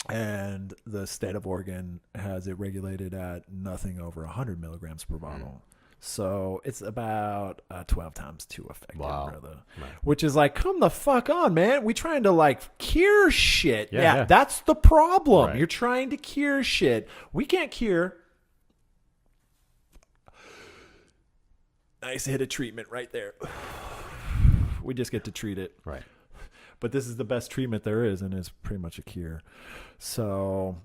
And the state of Oregon has it regulated at nothing over 100 milligrams per bottle. So it's about 12 times too effective, brother. Right. Which is like, come the fuck on, man. We trying to like cure shit. Yeah. That's the problem. Right. You're trying to cure shit. We can't cure. Nice hit of treatment right there. We just get to treat it. Right. But this is the best treatment there is, and it's pretty much a cure. So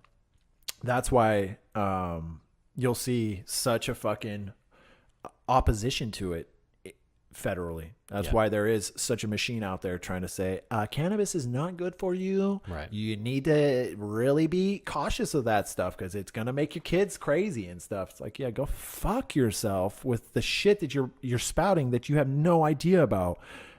that's why you'll see such a fucking opposition to it federally. That's why there is such a machine out there trying to say cannabis is not good for you. Right. You need to really be cautious of that stuff because it's gonna make your kids crazy and stuff. It's like, yeah, go fuck yourself with the shit that you're spouting that you have no idea about.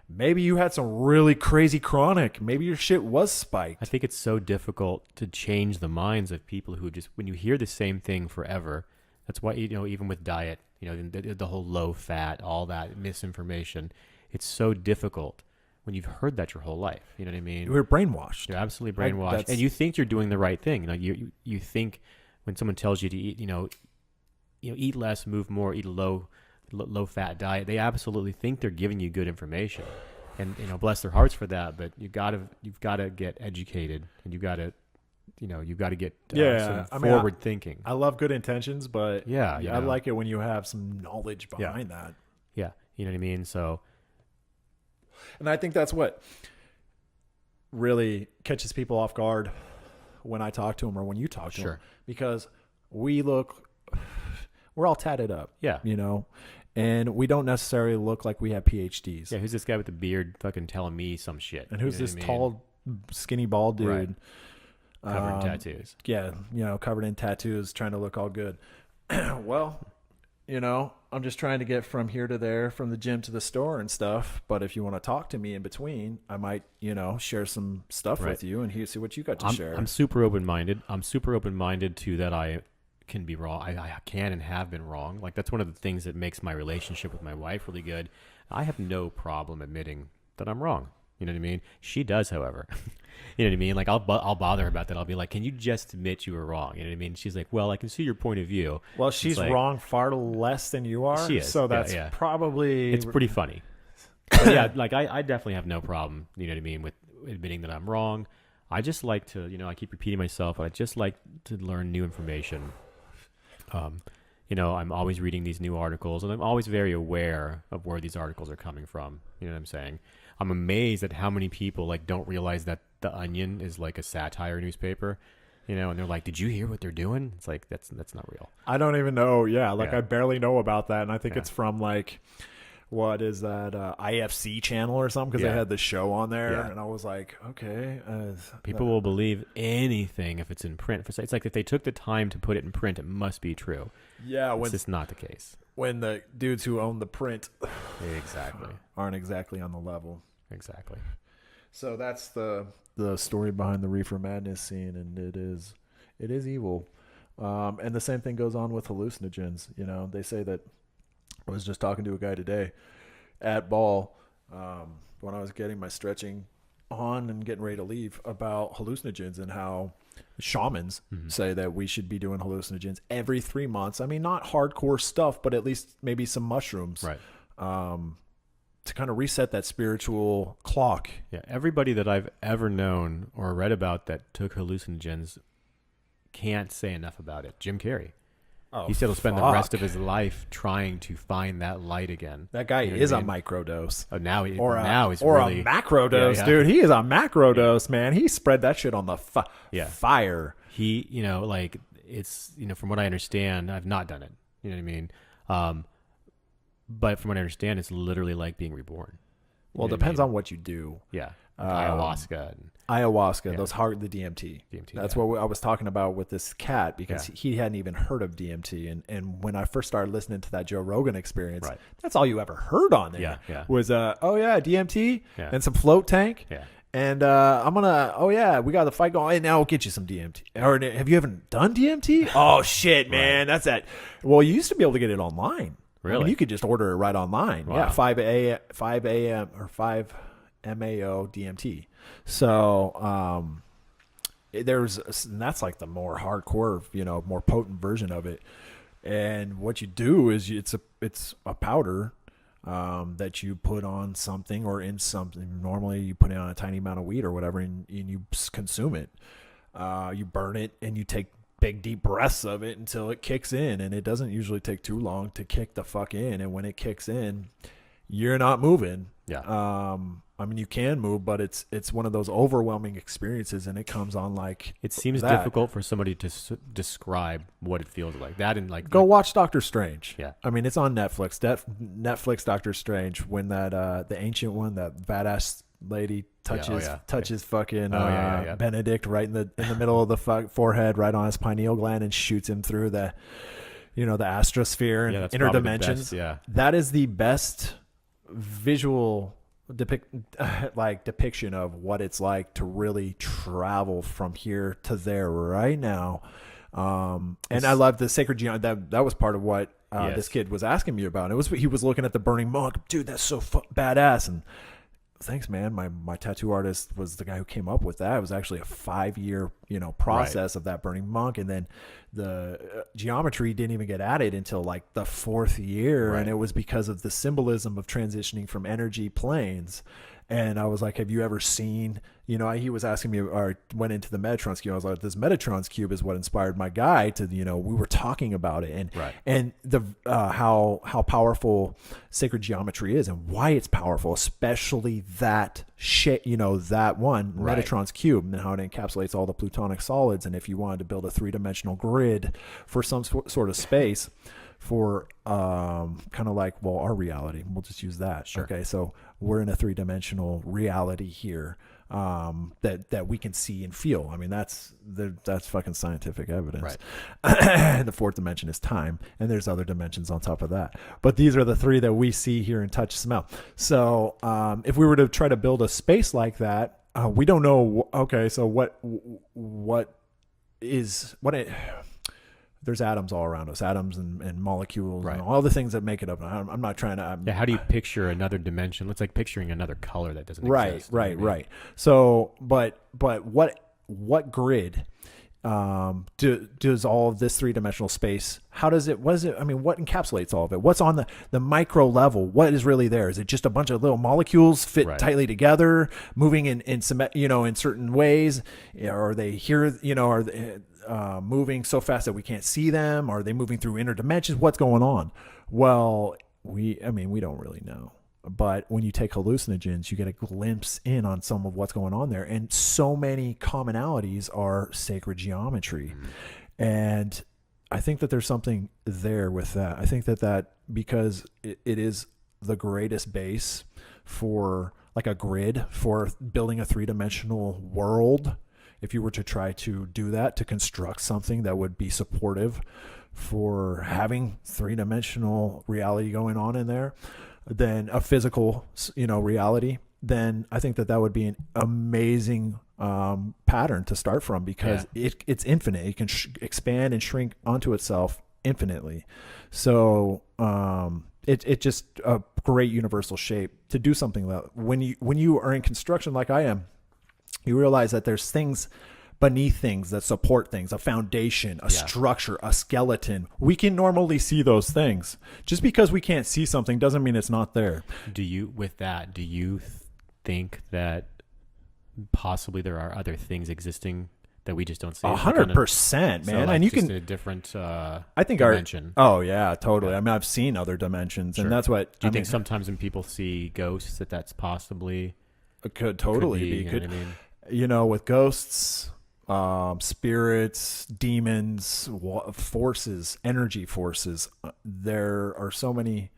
Maybe you had some really crazy chronic. Maybe your shit was spiked. I think it's so difficult to change the minds of people who just, when you hear the same thing forever, that's why, even with diet, the whole low fat, all that misinformation, it's so difficult when you've heard that your whole life. You know what I mean? We're brainwashed. You're absolutely brainwashed. And you think you're doing the right thing. You think when someone tells you to eat, eat less, move more, eat a low fat diet, they absolutely think they're giving you good information, and bless their hearts for that. But you've got to get educated, and you've got to get some forward thinking. I love good intentions, but I like it when you have some knowledge behind that. Yeah, you know what I mean. So, and I think that's what really catches people off guard when I talk to them or when you talk to them, because we're all tatted up. Yeah. And we don't necessarily look like we have PhDs. Yeah, who's this guy with the beard fucking telling me some shit? And who's this tall, skinny, bald dude? Right. Covered in tattoos. Yeah, covered in tattoos, trying to look all good. Well, I'm just trying to get from here to there, from the gym to the store and stuff. But if you want to talk to me in between, I might, share some stuff with you and see what you got to share. I'm super open-minded. I'm super open-minded to that I can be wrong. I can and have been wrong. Like, that's one of the things that makes my relationship with my wife really good. I have no problem admitting that I'm wrong. You know what I mean? She does, however. You know what I mean? Like, I'll bother her about that. I'll be like, can you just admit you were wrong? You know what I mean? She's like, well, I can see your point of view. Well, she's wrong far less than you are. She is. So that's probably... It's pretty funny. But yeah, like, I definitely have no problem, you know what I mean, with admitting that I'm wrong. I just like to, I keep repeating myself, but I just like to learn new information. I'm always reading these new articles, and I'm always very aware of where these articles are coming from. You know what I'm saying? I'm amazed at how many people don't realize that The Onion is like a satire newspaper, and they're like, "Did you hear what they're doing?" It's like that's not real. I don't even know. Yeah, I barely know about that, and I think it's from what is that IFC channel or something, because they had the show on there, and I was like, okay. People will believe anything if it's in print. It's like if they took the time to put it in print, it must be true. Yeah, it's just not the case. When the dudes who own the print aren't exactly on the level. Exactly. So that's the story behind the Reefer Madness scene, and it is evil. And the same thing goes on with hallucinogens. They say that. I was just talking to a guy today at Ball when I was getting my stretching on and getting ready to leave about hallucinogens and how shamans say that we should be doing hallucinogens every 3 months. I mean, not hardcore stuff, but at least maybe some mushrooms, right? To kind of reset that spiritual clock. Yeah, everybody that I've ever known or read about that took hallucinogens can't say enough about it. Jim Carrey. Oh, he said he'll spend the rest of his life trying to find that light again. That guy is a microdose. Oh, now he's really a macro dose, dude. He is a macro dose, man. He spread that shit on the fire. He, it's from what I understand, I've not done it. You know what I mean? But from what I understand, it's literally like being reborn. Well, it depends on what you do. Yeah. Ayahuasca. Those the DMT. That's what I was talking about with this cat, because he hadn't even heard of DMT. And when I first started listening to that Joe Rogan Experience, that's all you ever heard on there was, DMT and some float tank. Yeah. And we got the fight going. Hey, now we'll get you some DMT. Or have you ever done DMT? Oh, shit, man. That's that. Well, you used to be able to get it online. Really? I mean, you could just order it right online. Wow. Yeah, 5 a.m. or 5 MAO DMT. So, and that's like the more hardcore, more potent version of it. And what you do is it's a powder that you put on something or in something. Normally you put it on a tiny amount of weed or whatever, and you consume it. You burn it and you take big deep breaths of it until it kicks in, and it doesn't usually take too long to kick the fuck in. And when it kicks in, you're not moving. Yeah. I mean, you can move, but it's one of those overwhelming experiences, and it comes on like It seems that. difficult for somebody to describe what it feels like. That and like Go watch Doctor Strange. Yeah. I mean, it's on Netflix. Netflix Doctor Strange, when that the ancient one, that badass lady touches fucking Benedict right in the middle of the forehead, right on his pineal gland, and shoots him through the the astrosphere and that's inner probably the dimensions. best, That is the best visual depiction of what it's like to really travel from here to there right now. And I love the sacred geometry. That was part of what this kid was asking me about. He was looking at the burning monk. Dude, that's so badass. And thanks, man. My tattoo artist was the guy who came up with that. It was actually a 5-year process of that burning monk, and then the geometry didn't even get added until like the 4th year, and it was because of the symbolism of transitioning from energy planes. And I was like, have you ever seen, he was asking me, or went into the Metatron's cube. I was like, this Metatron's cube is what inspired my guy to, we were talking about it, and the how powerful sacred geometry is and why it's powerful, especially that shit, that one Metatron's cube, and how it encapsulates all the plutonic solids. And if you wanted to build a 3-dimensional grid for some sort of space, for kind of like, our reality, we'll just use that. Sure. Okay, so we're in a 3-dimensional reality here, that we can see and feel. I mean, that's fucking scientific evidence. And the 4th dimension is time, and there's other dimensions on top of that. But these are the 3 that we see, hear, and touch, smell. So if we were to try to build a space like that, we don't know. Okay, so there's atoms all around us, atoms and molecules and all the things that make it up. I'm not trying to. How do you picture another dimension? It's like picturing another color that doesn't exist. Right. So, but what grid does all of this 3-dimensional space? What encapsulates all of it? What's on the micro level? What is really there? Is it just a bunch of little molecules fit tightly together, moving in certain ways? Are they here? Are they moving so fast that we can't see them? Are they moving through inner dimensions? What's going on? Well, we don't really know. But when you take hallucinogens, you get a glimpse in on some of what's going on there. And so many commonalities are sacred geometry. And I think that there's something there with that. I think that because it is the greatest base for like a grid for building a 3-dimensional world. If you were to try to do that, to construct something that would be supportive for having 3-dimensional reality going on in there, then a physical, reality, then I think that would be an amazing pattern to start from, because it's infinite. It can expand and shrink onto itself infinitely. So it's just a great universal shape to do something that when you are in construction like I am, you realize that there's things beneath things that support things, a foundation, a structure, a skeleton. We can normally see those things. Just because we can't see something doesn't mean it's not there. Do you think that possibly there are other things existing that we just don't see? 100%, man. And you can a different I think dimension. Totally. Yeah. I mean, I've seen other dimensions, and that's what. Do you think sometimes when people see ghosts that's possibly it could totally be? Could, with ghosts, spirits, demons, forces, energy forces. There are so many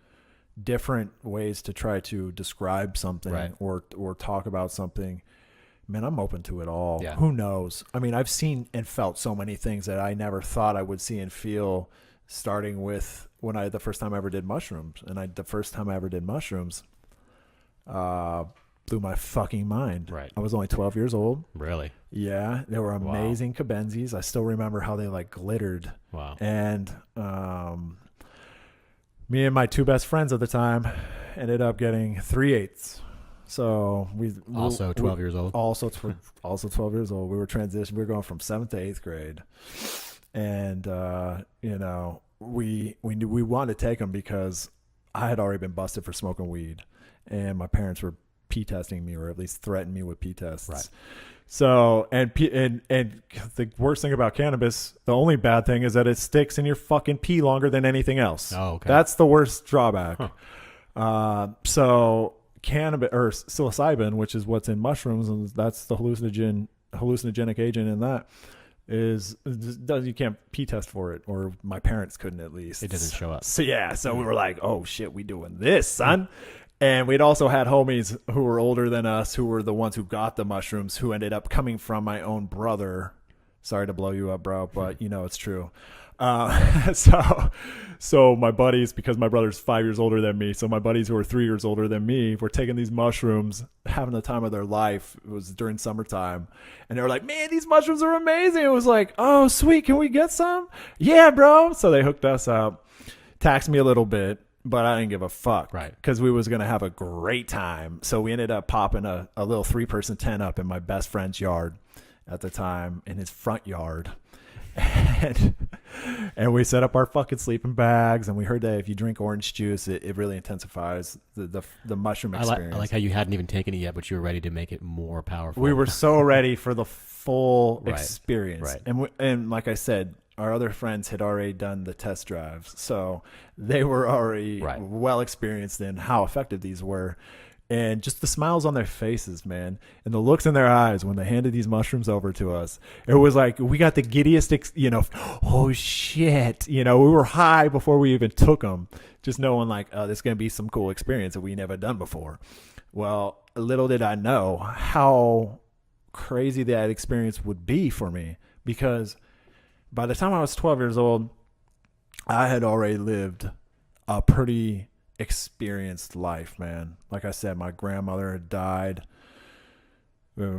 different ways to try to describe something or talk about something. Man, I'm open to it all. Yeah. Who knows? I mean, I've seen and felt so many things that I never thought I would see and feel, starting with the first time I ever did mushrooms. And the first time I ever did mushrooms blew my fucking mind. Right. I was only 12 years old. Really? Yeah. They were amazing cabenzis. I still remember how they glittered. Wow. And me and my 2 best friends at the time ended up getting 3/8. So Also 12 years old. Also 12 years old. We were transitioning. We were going from 7th to 8th grade. And, you know, we knew we wanted to take them because I had already been busted for smoking weed. And my parents were pee testing me, or at least threatened me with pee tests. Right. So, and the worst thing about cannabis, the only bad thing is that it sticks in your fucking pee longer than anything else. Oh, okay. That's the worst drawback. Huh. So cannabis or psilocybin, which is what's in mushrooms, and that's the hallucinogenic agent in that, you can't pee test for it, or my parents couldn't, at least. It doesn't show up. So we were like, oh shit, we doing this, son. And we'd also had homies who were older than us, who were the ones who got the mushrooms, who ended up coming from my own brother. Sorry to blow you up, bro, but you know it's true. So my buddies, because my brother's 5 years older than me, so my buddies who are 3 years older than me were taking these mushrooms, having the time of their life. It was during summertime, and they were like, man, these mushrooms are amazing. It was like, oh sweet, can we get some? Yeah, bro. So they hooked us up, taxed me a little bit, but I didn't give a fuck, right? Because we was gonna have a great time. So we ended up popping a little 3-person tent up in my best friend's yard at the time, in his front yard. And we set up our fucking sleeping bags, and we heard that if you drink orange juice, it really intensifies the mushroom experience. I like how you hadn't even taken it yet, but you were ready to make it more powerful. We were so ready for the full experience. Right. And like I said, our other friends had already done the test drives, so they were already well experienced in how effective these were. And just the smiles on their faces, man, and the looks in their eyes when they handed these mushrooms over to us. It was like we got the giddiest, oh shit. We were high before we even took them, just knowing like, oh, this is going to be some cool experience that we never done before. Well, little did I know how crazy that experience would be for me, because by the time I was 12 years old, I had already lived a pretty experienced life, man. Like I said, my grandmother had died. I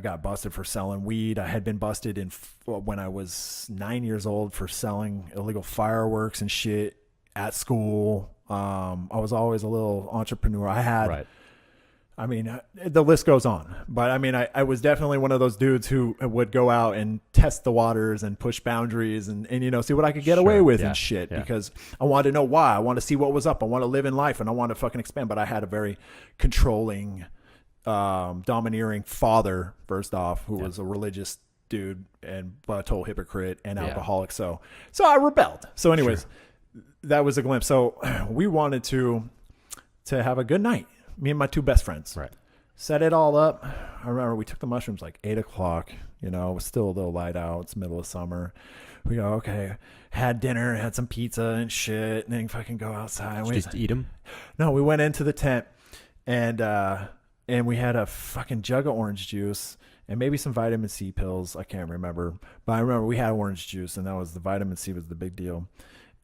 got busted for selling weed. I had been busted when I was 9 years old for selling illegal fireworks and shit at school. I was always a little entrepreneur. The list goes on, but I was definitely one of those dudes who would go out and test the waters and push boundaries and see what I could get away with and shit, because I wanted to know why. I wanted to see what was up. I want to live in life, and I want to fucking expand. But I had a very controlling, domineering father, first off, who was a religious dude but a total hypocrite and alcoholic. So I rebelled. So anyways, that was a glimpse. So we wanted to have a good night. Me and my 2 best friends. Right. Set it all up. I remember we took the mushrooms like 8 o'clock. It was still a little light out. It's middle of summer. We go, okay. Had dinner, had some pizza and shit, and then fucking go outside. Did you just eat them? No, we went into the tent, and we had a fucking jug of orange juice and maybe some vitamin C pills. I can't remember. But I remember we had orange juice, and that was the vitamin C was the big deal.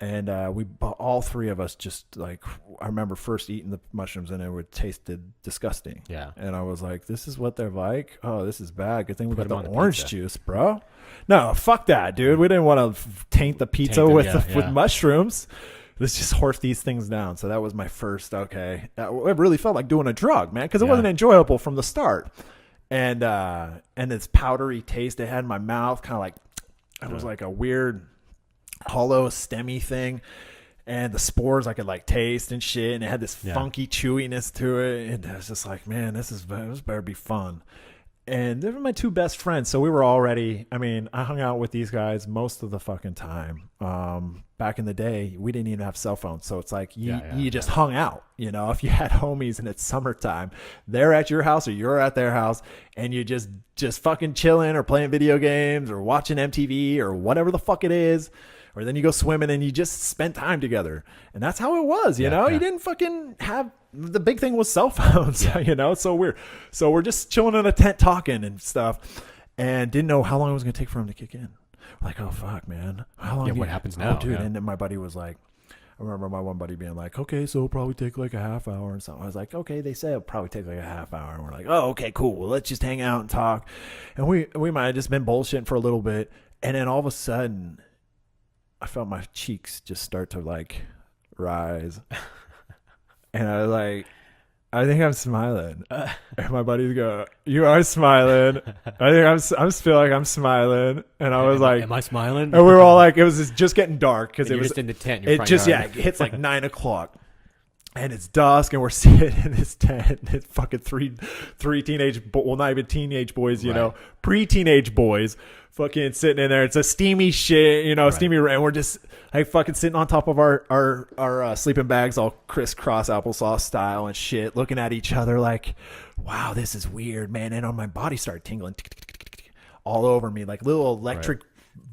And we bought, all 3 of us, just like, I remember first eating the mushrooms and it tasted disgusting. Yeah. And I was like, this is what they're like? Oh, this is bad. Good thing we got the on orange pizza. Juice, bro. No, fuck that, dude. We didn't want to taint the pizza with mushrooms. Let's just horse these things down. So that was my first, okay. It really felt like doing a drug, man, because it wasn't enjoyable from the start. And this powdery taste it had in my mouth, kind of like, it was like a weird hollow stemmy thing, and the spores I could like taste and shit, and it had this funky chewiness to it, and I was just like, man, this better be fun. And they were my 2 best friends, so we were already, I hung out with these guys most of the fucking time. Back in the day, we didn't even have cell phones, so it's like you just hung out. If you had homies and it's summertime, they're at your house or you're at their house, and you just fucking chilling or playing video games or watching MTV or whatever the fuck it is. Or then you go swimming and you just spend time together. And that's how it was, you know? You didn't fucking have, the big thing was cell phones, It's so weird. So we're just chilling in a tent talking and stuff, and didn't know how long it was going to take for him to kick in. We're like, oh, fuck, man. How long? What happens now? Oh, dude. And then my buddy was like, I remember my one buddy being like, okay, so it'll probably take like a half hour and something. I was like, okay, they say it'll probably take like a half hour. And we're like, oh, okay, cool. Well, let's just hang out and talk. And we might have just been bullshitting for a little bit. And then all of a sudden, I felt my cheeks just start to like rise. And I was like, I think I'm smiling. And my buddies go, you are smiling. I think I'm feel like I'm smiling. And I was like, am I smiling? and we were all like, it was just getting dark because it was just in the tent. In your it front just, yard. it hits like 9:00. And it's dusk, and we're sitting in this tent. And it's fucking three teenage, well, not even teenage boys, you know, pre-teenage boys, fucking sitting in there. It's a steamy shit, you know, steamy, and we're just like fucking sitting on top of our sleeping bags, all crisscross applesauce style and shit, looking at each other like, wow, this is weird, man. And on my body started tingling all over me, like little electric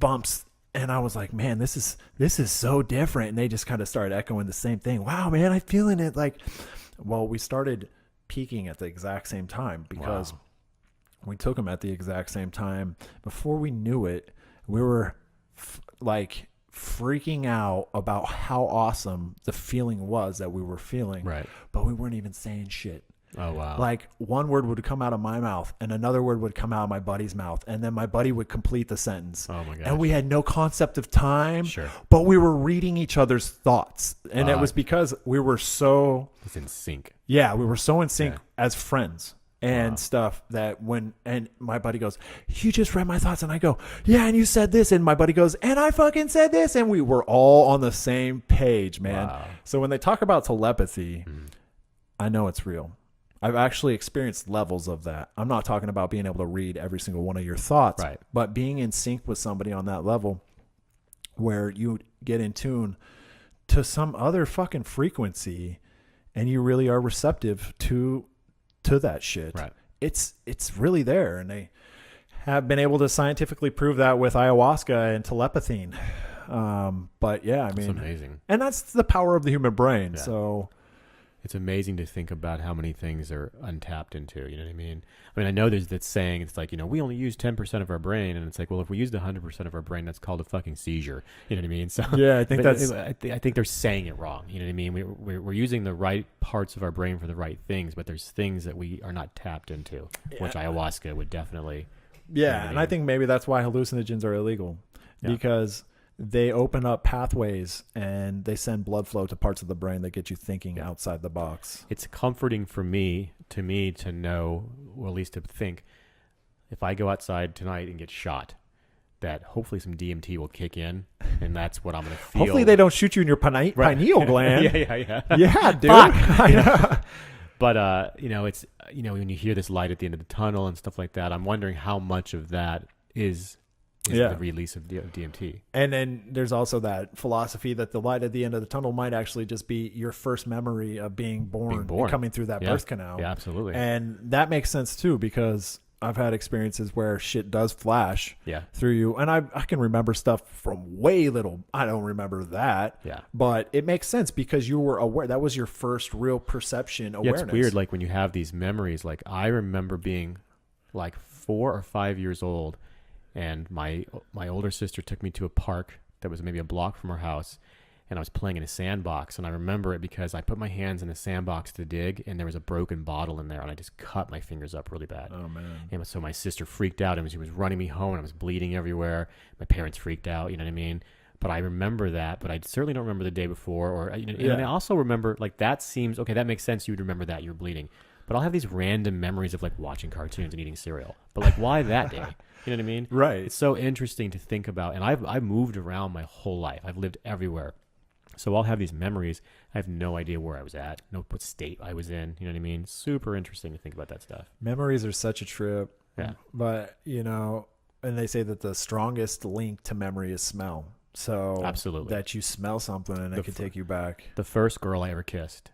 bumps. And I was like, man, this is so different. And they just kind of started echoing the same thing. Wow, man, I'm feeling it. Like, well, we started peaking at the exact same time because we took them at the exact same time. Before we knew it, we were like freaking out about how awesome the feeling was that we were feeling. Right. But we weren't even saying shit. Oh, wow. Like one word would come out of my mouth and another word would come out of my buddy's mouth. And then my buddy would complete the sentence. Oh, my gosh. And we had no concept of time. Sure. But we were reading each other's thoughts. And it was because we were so... It's in sync. Yeah, we were so in sync as friends and stuff that and my buddy goes, you just read my thoughts. And I go, yeah, and you said this. And my buddy goes, and I fucking said this. And we were all on the same page, man. Wow. So when they talk about telepathy, I know it's real. I've actually experienced levels of that. I'm not talking about being able to read every single one of your thoughts, but being in sync with somebody on that level where you get in tune to some other fucking frequency and you really are receptive to that shit. Right. It's really there. And they have been able to scientifically prove that with ayahuasca and telepathy. But yeah, I mean, it's amazing. And that's the power of the human brain. Yeah. So it's amazing to think about how many things are untapped into, you know what I mean? I mean, I know there's that saying, it's like, you know, we only use 10% of our brain. And it's like, well, if we used 100% of our brain, that's called a fucking seizure. You know what I mean? So yeah, I think I think they're saying it wrong. You know what I mean? We're using the right parts of our brain for the right things, but there's things that we are not tapped into, which ayahuasca would definitely. Yeah. And I think maybe that's why hallucinogens are illegal because they open up pathways and they send blood flow to parts of the brain that get you thinking outside the box. It's comforting for me to know, or at least to think, if I go outside tonight and get shot, that hopefully some DMT will kick in, and that's what I'm going to feel. Hopefully they don't shoot you in your pineal gland. Yeah, dude. But you know, it's, you know, when you hear this light at the end of the tunnel and stuff like that, I'm wondering how much of that is the release of DMT. And then there's also that philosophy that the light at the end of the tunnel might actually just be your first memory of being born. And coming through that birth canal. Yeah, absolutely. And that makes sense too, because I've had experiences where shit does flash through you. And I can remember stuff from way little. I don't remember that. Yeah. But it makes sense because you were aware. That was your first real perception awareness. Yeah, it's weird. Like when you have these memories, like I remember being like 4 or 5 years old, and my older sister took me to a park that was maybe a block from our house, and I was playing in a sandbox. And I remember it because I put my hands in a sandbox to dig, and there was a broken bottle in there, and I just cut my fingers up really bad. Oh, man. And so my sister freaked out, and she was running me home, and I was bleeding everywhere. My parents freaked out, you know what I mean? But I remember that, but I certainly don't remember the day before. Or you know, and I also remember, like, that seems, okay, that makes sense. You would remember that. You were bleeding. But I'll have these random memories of, like, watching cartoons and eating cereal. But, like, why that day? You know what I mean? Right. It's so interesting to think about. And I've moved around my whole life. I've lived everywhere. So I'll have these memories. I have no idea where I was at, what state I was in. You know what I mean? Super interesting to think about that stuff. Memories are such a trip. Yeah. But, you know, and they say that the strongest link to memory is smell. So absolutely, that you smell something and it could take you back. The first girl I ever kissed,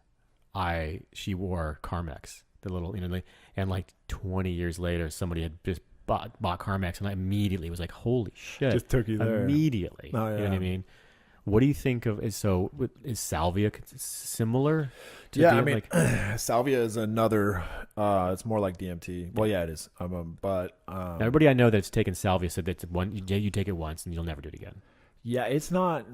she wore Carmex, the little, you know, and like 20 years later, somebody had just bought Carmex, and I immediately was like, holy shit. Just took you there. Immediately. Oh, yeah. You know what I mean? What do you think of, is salvia similar to DMT? I mean, salvia is another, it's more like DMT. Well, yeah, it is. But everybody I know that's taken salvia said that you take it once and you'll never do it again. Yeah, it's not.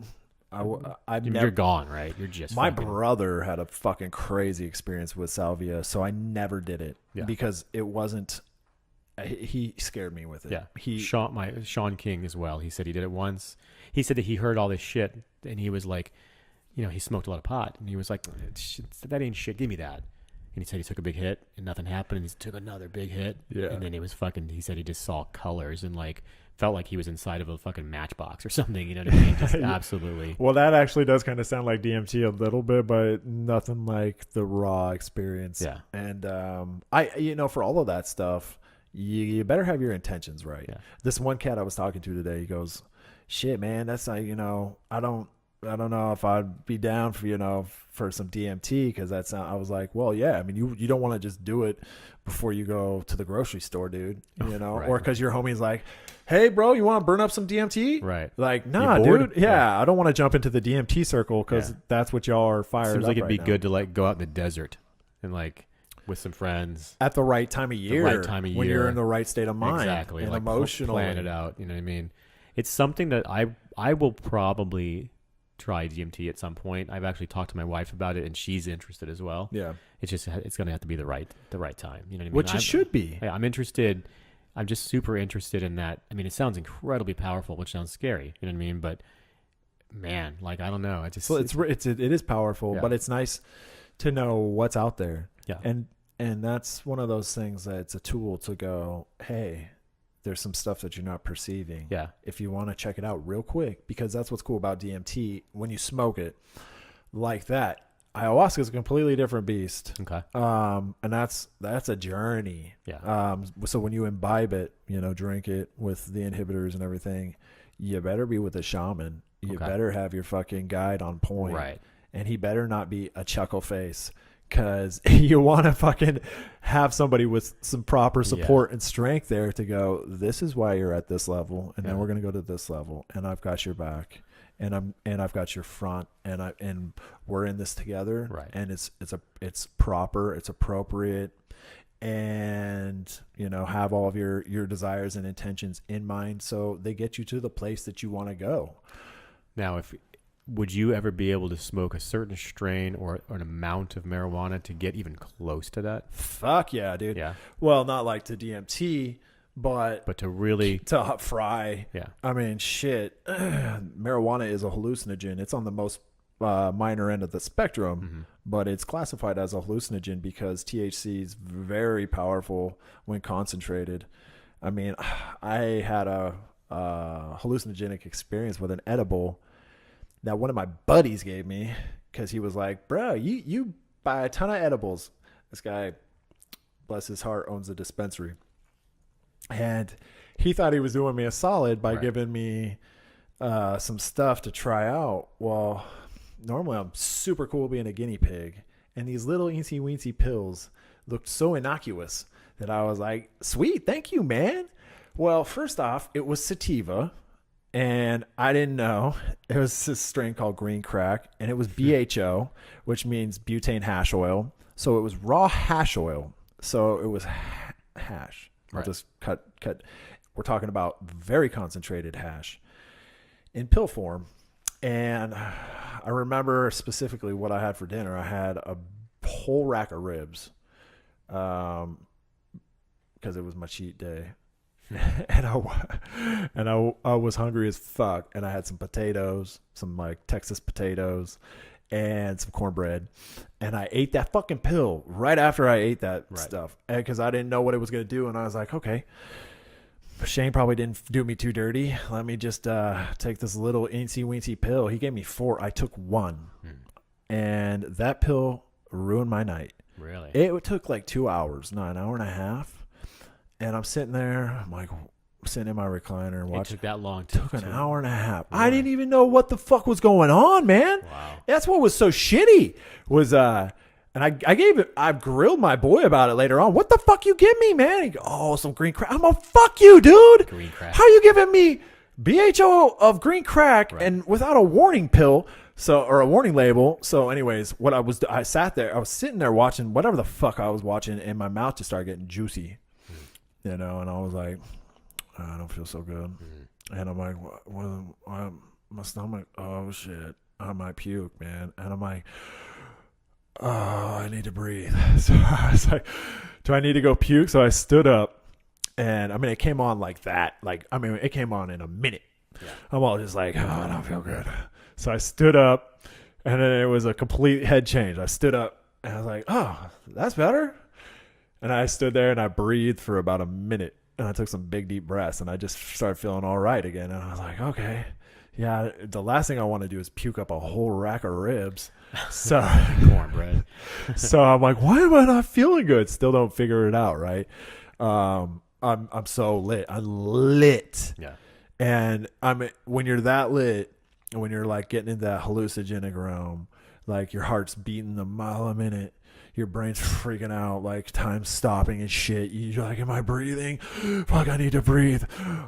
You're gone, right? You're just. My brother had a fucking crazy experience with salvia, so I never did it because it wasn't. He scared me with it. Yeah, Sean King as well. He said he did it once. He said that he heard all this shit, and he was like, you know, he smoked a lot of pot, and he was like, that ain't shit. Give me that. And he said he took a big hit and nothing happened. And he took another big hit. Yeah. And then he said he just saw colors and like felt like he was inside of a fucking matchbox or something. You know what I mean? Just absolutely. Well, that actually does kind of sound like DMT a little bit, but nothing like the raw experience. Yeah. And for all of that stuff, you better have your intentions right. Yeah. This one cat I was talking to today, he goes, "Shit, man, that's like, I don't know if I'd be down for some DMT because that's not." I was like, well, yeah. I mean, you don't want to just do it before you go to the grocery store, dude. Right, or because your homie's like, "Hey, bro, you want to burn up some DMT?" Right. Like, nah, dude. Yeah, I don't want to jump into the DMT circle because that's what y'all are fired Seems up like it'd be now. good to like go out in the desert and like with some friends at the right time of year. When you're in the right state of mind. Exactly. And like emotionally. plan it out. You know what I mean? It's something that I will probably try DMT at some point. I've actually talked to my wife about it, and she's interested as well. Yeah, it's going to have to be the right time. You know what I mean? Which it should be. Yeah, I'm interested. I'm just super interested in that. I mean, it sounds incredibly powerful, which sounds scary. You know what I mean? But man, like I don't know. It is powerful, yeah. but it's nice to know what's out there. Yeah, and that's one of those things that it's a tool to go, hey, there's some stuff that you're not perceiving. Yeah. If you want to check it out real quick, because that's what's cool about DMT. When you smoke it like that, ayahuasca is a completely different beast. Okay. And that's a journey. Yeah. So when you imbibe it, drink it with the inhibitors and everything, you better be with a shaman. You better have your fucking guide on point. Right. And he better not be a chuckle face. Because you want to fucking have somebody with some proper support and strength there to go, this is why you're at this level, and then we're going to go to this level, and I've got your back, and I've got your front, and we're in this together, right? And it's proper, it's appropriate, and have all of your desires and intentions in mind, so they get you to the place that you want to go. Now, would you ever be able to smoke a certain strain or an amount of marijuana to get even close to that? Fuck yeah, dude. Yeah. Well, not like to DMT, but to really to fry. Yeah. I mean, shit. Marijuana is a hallucinogen. It's on the most minor end of the spectrum, but it's classified as a hallucinogen because THC is very powerful when concentrated. I mean, I had a hallucinogenic experience with an edible that one of my buddies gave me because he was like, bro, you buy a ton of edibles. This guy, bless his heart, owns a dispensary. And he thought he was doing me a solid by giving me some stuff to try out. Well, normally I'm super cool being a guinea pig. And these little eensy weensy pills looked so innocuous that I was like, sweet, thank you, man. Well, first off, it was sativa. And I didn't know. It was this strain called green crack, and it was BHO, which means butane hash oil. So it was raw hash oil. So it was hash. I'll just cut. We're talking about very concentrated hash in pill form. And I remember specifically what I had for dinner. I had a whole rack of ribs because it was my cheat day. and I was hungry as fuck, and I had some potatoes, some like Texas potatoes, and some cornbread, and I ate that fucking pill right after I ate that stuff because I didn't know what it was going to do, and I was like, okay, Shane probably didn't do me too dirty. Let me just take this little eensy weensy pill. He gave me 4. I took 1, and that pill ruined my night. Really? It took like 2 hours, not an hour and a half. And I'm sitting there, I'm like sitting in my recliner and watching. It took that long. It took an hour and a half. Really? I didn't even know what the fuck was going on, man. Wow. That's what was so shitty. And I grilled my boy about it later on. What the fuck you give me, man? He go, some green crack. I'm gonna fuck you, dude. Green crack. How you giving me BHO of green crack and without a warning pill? Or a warning label. So anyways, I sat there, I was sitting there watching whatever the fuck I was watching, and my mouth just started getting juicy. And I was like, I don't feel so good. And I'm like, what my stomach, oh shit, I might puke, man. And I'm like, oh, I need to breathe. So I was like, do I need to go puke? So I stood up, and I mean, it came on like that. It came on in a minute. Yeah. I'm all just like, oh, I don't feel good. So I stood up, and then it was a complete head change. I stood up, And I was like, oh, that's better. And I stood there and I breathed for about a minute. And I took some big, deep breaths. And I just started feeling all right again. And I was like, okay. Yeah, the last thing I want to do is puke up a whole rack of ribs. So Cornbread. so I'm like, why am I not feeling good? Still don't figure it out, right? I'm so lit. I'm lit. Yeah. And when you're that lit, and when you're like getting into that hallucinogenic realm, like your heart's beating a mile a minute, your brain's freaking out, like time's stopping and shit. You're like, am I breathing? Fuck, I need to breathe.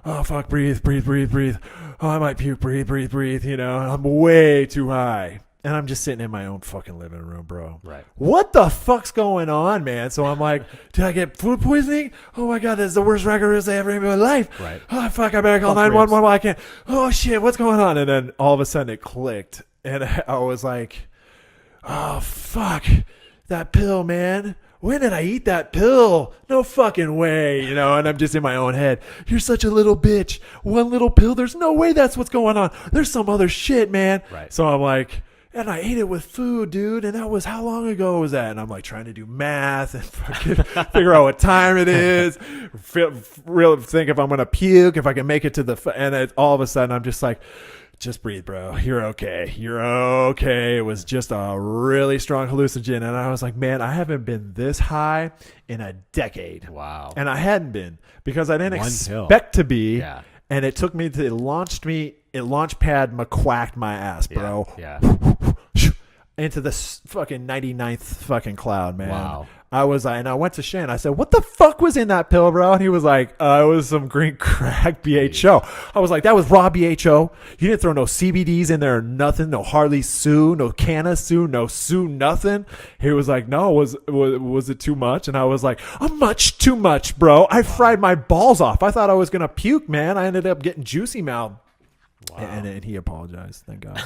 Oh, fuck, breathe. Oh, I might puke, breathe. You know, I'm way too high. And I'm just sitting in my own fucking living room, bro. Right. What the fuck's going on, man? So I'm like, did I get food poisoning? Oh my God, this is the worst record I ever in my life. Right. Oh, fuck, I better call 911 while I can. Oh, shit, what's going on? And then all of a sudden it clicked. And I was like, oh, fuck, that pill, man. When did I eat that pill? No fucking way, you know, and I'm just in my own head. You're such a little bitch. One little pill, there's no way that's what's going on. There's some other shit, man. Right. So I'm like, and I ate it with food, dude. And that was, how long ago was that? And I'm like trying to do math and fucking figure out what time it is. Really think if I'm going to puke, if I can make it to and all of a sudden I'm just like, just breathe, bro. You're okay. It was just a really strong hallucinogen. And I was like, man, I haven't been this high in a decade. Wow. And I hadn't been because I didn't One expect to be. Yeah. And it took me to, it launch pad McQuacked my ass, bro. Yeah. Into the fucking 99th fucking cloud, man. Wow. And I went to Shane. I said, what the fuck was in that pill, bro? And he was like, it was some green crack BHO. I was like, that was raw BHO. You didn't throw no CBDs in there or nothing. No Harley Sue, no Canna Sue, no Sue, nothing. He was like, no, was it too much? And I was like, much too much, bro. I fried my balls off. I thought I was going to puke, man. I ended up getting juicy mouth. Wow. And he apologized. Thank God.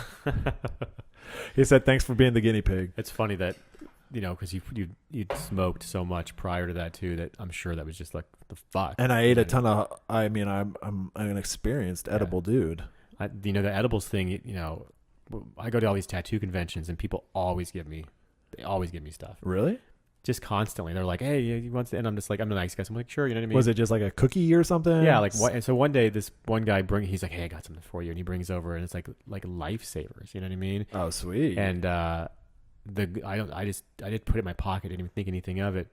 He said, thanks for being the guinea pig. It's funny that, you know, because you smoked so much prior to that too, that I'm sure that was just like the fuck. And I ate a ton of, I mean, I'm an experienced edible dude. You know, the edibles thing, you know, I go to all these tattoo conventions and people always give me stuff. Really? Just constantly. They're like, hey, you want to, and I'm just like, I'm a nice guy. So I'm like, sure, you know what I mean? Was it just like a cookie or something? Yeah, like what? And so one day, this one guy he's like, hey, I got something for you, and he brings over, and it's like lifesavers. You know what I mean? Oh, sweet. And I did put it in my pocket, didn't even think anything of it.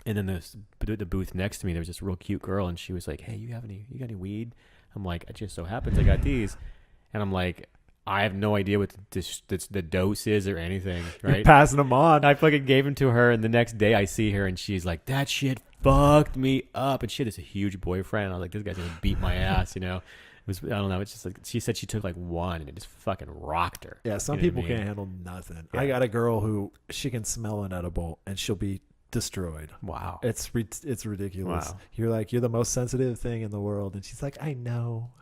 And then the booth next to me, there was this real cute girl, and she was like, hey, you got any weed? I'm like, it just so happens I got these, and I'm like, I have no idea what the dose is or anything, right? You're passing them on. I fucking gave them to her, and the next day I see her, and she's like, that shit fucked me up. And shit is a huge boyfriend. I was like, this guy's gonna beat my ass, you know? It was, I don't know. It's just like, she said she took like one, and it just fucking rocked her. Yeah, some people can't handle nothing. Yeah. I got a girl who, she can smell an edible, and she'll be destroyed. Wow. It's ridiculous. Wow. You're like, you're the most sensitive thing in the world. And she's like, I know.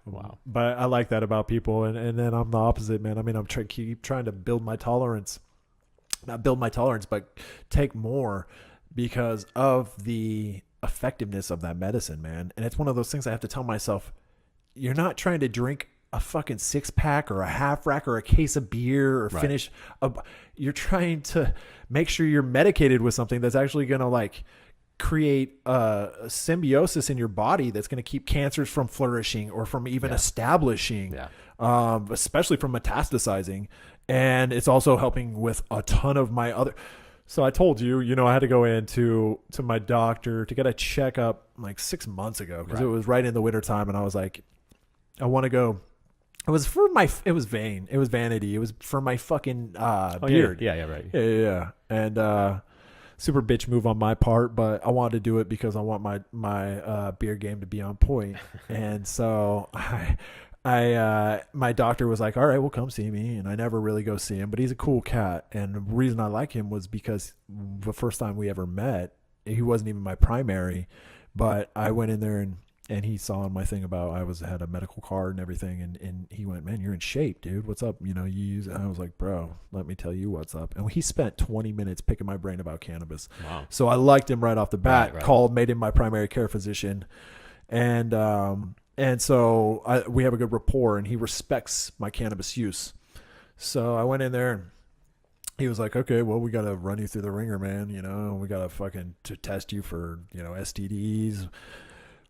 Wow. But I like that about people. And then I'm the opposite, man. I mean, I'm keep trying to build my tolerance. Not build my tolerance, but take more because of the effectiveness of that medicine, man. And it's one of those things I have to tell myself, you're not trying to drink a fucking 6-pack or a half rack or a case of beer or finish. You're trying to make sure you're medicated with something that's actually going to like create a symbiosis in your body that's going to keep cancers from flourishing or from even establishing, especially from metastasizing. And it's also helping with a ton of my other. So I told you, I had to go to my doctor to get a checkup like 6 months ago because it was right in the wintertime. And I was like, I want to go. It was vanity. It was for my fucking beard. Yeah, right. Yeah. And super bitch move on my part, but I wanted to do it because I want my beard game to be on point. And so my doctor was like, all right, well, come see me. And I never really go see him, but he's a cool cat. And the reason I like him was because the first time we ever met, he wasn't even my primary, but I went in there and he saw on my thing about had a medical card and everything. And he went, man, you're in shape, dude. What's up? You use it. And I was like, bro, let me tell you what's up. And he spent 20 minutes picking my brain about cannabis. Wow. So I liked him right off the bat, made him my primary care physician. And so we have a good rapport and he respects my cannabis use. So I went in there he was like, okay, well, we got to run you through the ringer, man. You know, we got to fucking to test you for, you know, STDs.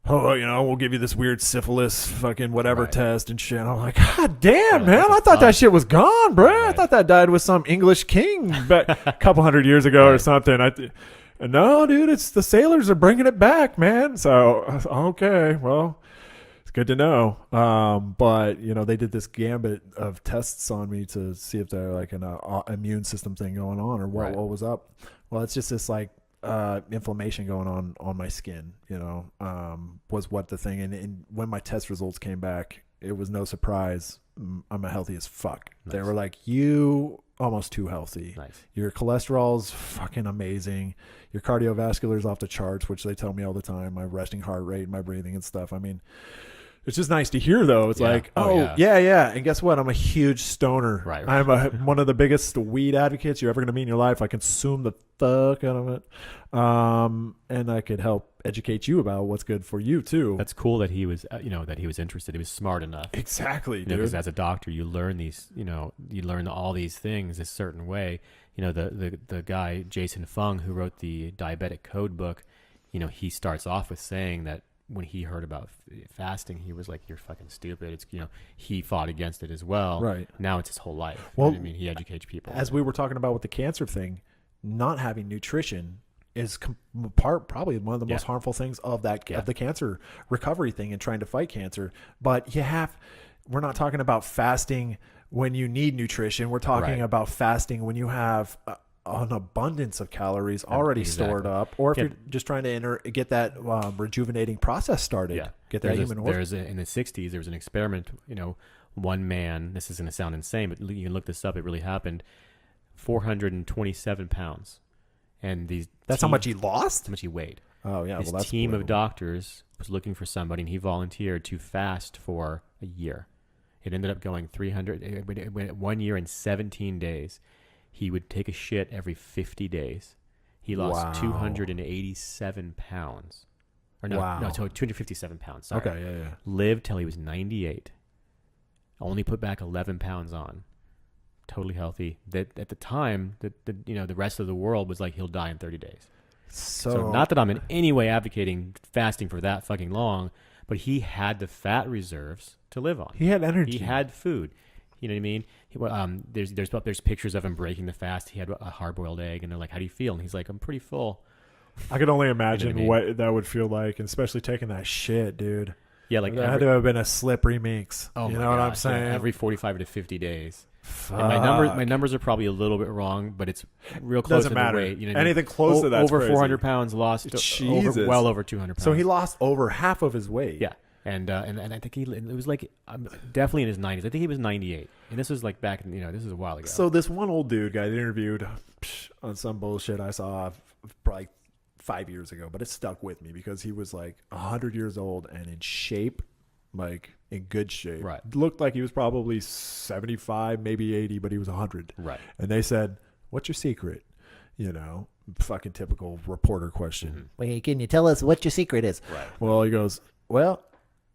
Oh, you know, we'll give you this weird syphilis fucking whatever test and shit. I'm like, God damn, man. I thought that shit was gone, bro. I thought that died with some English king back a couple hundred years ago or something. No, dude, it's the sailors are bringing it back, man. So, okay, well, it's good to know. But, you know, they did this gambit of tests on me to see if they're like an immune system thing going on or what was up. Well, it's just this like, inflammation going on my skin, you know, was what the thing. And when my test results came back, it was no surprise. I'm a healthy as fuck. Nice. They were like, you almost too healthy. Nice. Your cholesterol's fucking amazing. Your cardiovascular's off the charts, which they tell me all the time. My resting heart rate, my breathing and stuff. I mean, it's just nice to hear, though. It's like, yeah. And guess what? I'm a huge stoner. Right. I'm one of the biggest weed advocates you're ever going to meet in your life. I consume the fuck out of it. And I could help educate you about what's good for you, too. That's cool that he was, that he was interested. He was smart enough. Exactly, dude. Because as a doctor, you learn these, you learn all these things a certain way. You know, the guy, Jason Fung, who wrote the Diabetic Code book, he starts off with saying that when he heard about fasting, he was like, you're fucking stupid. It's, he fought against it as well. Right. Now it's his whole life. Well, I mean, he educates people. As we were talking about with the cancer thing, not having nutrition is probably one of the most harmful things of of the cancer recovery thing and trying to fight cancer. But we're not talking about fasting when you need nutrition. We're talking about fasting when you have an abundance of calories already stored up, or if you're just trying to get that rejuvenating process started, get that human organ. In the 60s, there was an experiment, one man, this is going to sound insane, but you can look this up, it really happened, 427 pounds. And that's how much he lost? How much he weighed. Oh, yeah. His team of doctors was looking for somebody, and he volunteered to fast for a year. It ended up going 1 year and 17 days. He would take a shit every 50 days. He lost 287 pounds. Or no, 257 pounds. Sorry. Okay, yeah. Lived till he was 98. Only put back 11 pounds on. Totally healthy. That at the time, the rest of the world was like, he'll die in 30 days. So not that I'm in any way advocating fasting for that fucking long, but he had the fat reserves to live on. He had energy. He had food. You know what I mean? There's pictures of him breaking the fast. He had a hard-boiled egg, and they're like, "How do you feel?" And he's like, "I'm pretty full." I could only imagine what that would feel like, and especially taking that shit, dude. Yeah, like that had to have been a slippery mix. Oh, you know what I'm saying? Yeah, every 45 to 50 days. And my numbers are probably a little bit wrong, but it's real close to the weight. Anything close to that, over 400 pounds lost. Well over 200 pounds. So he lost over half of his weight. Yeah. And I think it was like definitely in his 90s. I think he was 98, and this was like back in this is a while ago. So this one old dude guy interviewed on some bullshit I saw probably 5 years ago, but it stuck with me because he was like 100 years old and in shape, like in good shape. Right. Looked like he was probably 75, maybe 80, but he was 100. Right. And they said, "What's your secret?" Fucking typical reporter question. Mm-hmm. Wait, can you tell us what your secret is? Right. Well, he goes, "Well,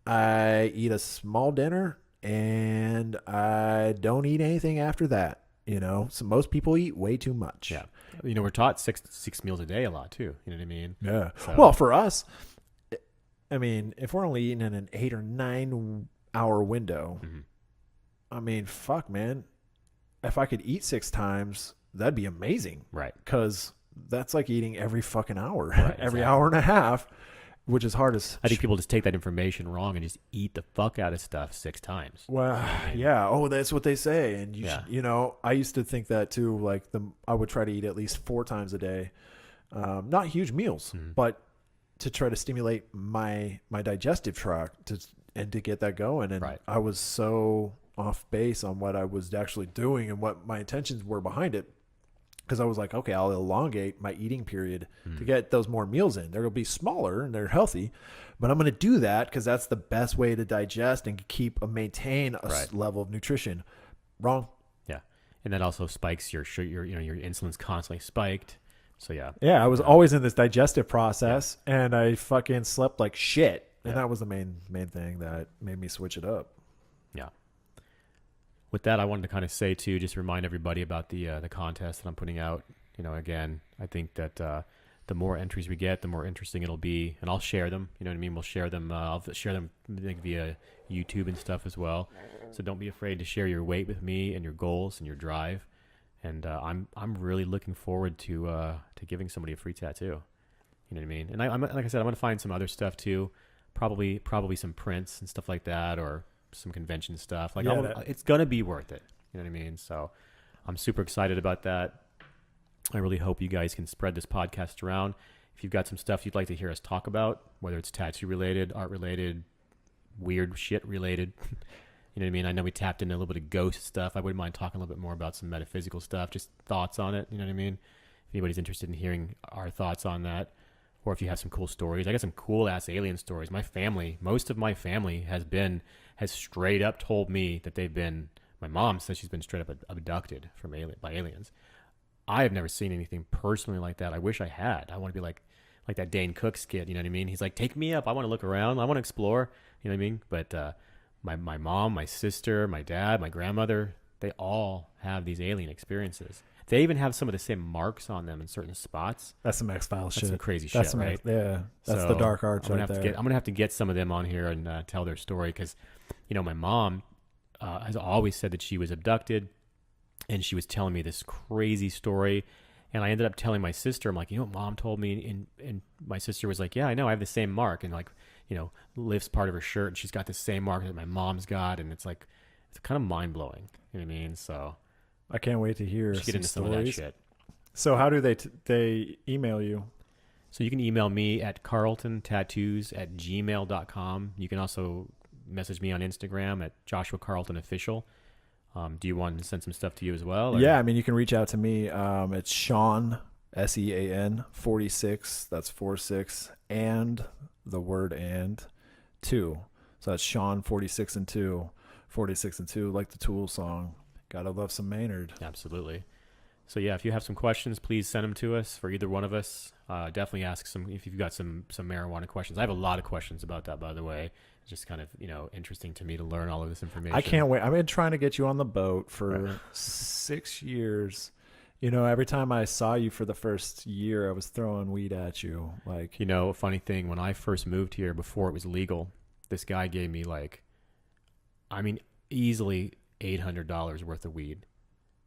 I eat a small dinner and I don't eat anything after that. So most people eat way too much." Yeah. We're taught six meals a day a lot too. You know what I mean? Yeah. So. Well, for us, I mean, if we're only eating in an 8 or 9 hour window, I mean, fuck, man. If I could eat 6 times, that'd be amazing. Right. Because that's like eating every fucking hour, right, every hour and a half. Which is hard as... I think people just take that information wrong and just eat the fuck out of stuff 6 times. Well, yeah. Oh, that's what they say. And, I used to think that too. Like, I would try to eat at least 4 times a day. Not huge meals, but to try to stimulate my digestive tract and to get that going. And I was so off base on what I was actually doing and what my intentions were behind it. Because I was like, okay, I'll elongate my eating period to get those more meals in. They'll be smaller and they're healthy, but I'm going to do that because that's the best way to digest and maintain a level of nutrition. Wrong. Yeah, and that also spikes your sugar. Your insulin's constantly spiked. So yeah. Yeah, I was always in this digestive process, and I fucking slept like shit, and that was the main thing that made me switch it up. Yeah. with that, I wanted to kind of say too, just remind everybody about the contest that I'm putting out. Again, I think that the more entries we get, the more interesting it'll be, and I'll share them. You know what I mean? We'll share them. I'll share them via YouTube and stuff as well. So don't be afraid to share your weight with me and your goals and your drive. And I'm really looking forward to giving somebody a free tattoo. You know what I mean? And I'm like I said, I'm gonna find some other stuff too, probably some prints and stuff like that, or some convention stuff. Like it's gonna be worth it. You know what I mean? So I'm super excited about that. I really hope you guys can spread this podcast around. If you've got some stuff you'd like to hear us talk about, whether it's tattoo related, art related, weird shit related. You know what I mean? I know we tapped into a little bit of ghost stuff. I wouldn't mind talking a little bit more about some metaphysical stuff, just thoughts on it. You know what I mean? If anybody's interested in hearing our thoughts on that, or if you have some cool stories. I got some cool ass alien stories. Most of my family has straight up told me that my mom says she's been straight up abducted by aliens. I have never seen anything personally like that. I wish I had. I want to be like that Dane Cook skit. You know what I mean? He's like, take me up. I want to look around. I want to explore. You know what I mean? But my mom, my sister, my dad, my grandmother, they all have these alien experiences. They even have some of the same marks on them in certain spots. That's some X-Files shit. That's some crazy shit, right? Yeah, that's the dark arts right there. I'm gonna have to get some of them on here and tell their story because, my mom has always said that she was abducted. And she was telling me this crazy story. And I ended up telling my sister, I'm like, what mom told me? And my sister was like, yeah, I know. I have the same mark. And lifts part of her shirt. And she's got the same mark that my mom's got. And it's like, it's kind of mind blowing. You know what I mean? So I can't wait to hear get into some of that shit. So how do they email you? So you can email me at carltontattoos@gmail.com. You can also message me on Instagram at Joshua Carlton Official. Do you want to send some stuff to you as well? Or? Yeah, I mean, you can reach out to me. It's Sean, SEAN 46. That's 46 and the word and 2. So that's Sean 46 and 2, 46 and 2, like the Tool song. Gotta love some Maynard. Absolutely. So yeah, if you have some questions, please send them to us for either one of us. Definitely ask some if you've got some marijuana questions. I have a lot of questions about that, by the way. It's just kind of interesting to me to learn all of this information. I can't wait. I've been trying to get you on the boat for 6 years. Every time I saw you for the first year, I was throwing weed at you. Like, a funny thing, when I first moved here, before it was legal, this guy gave me easily $800 worth of weed.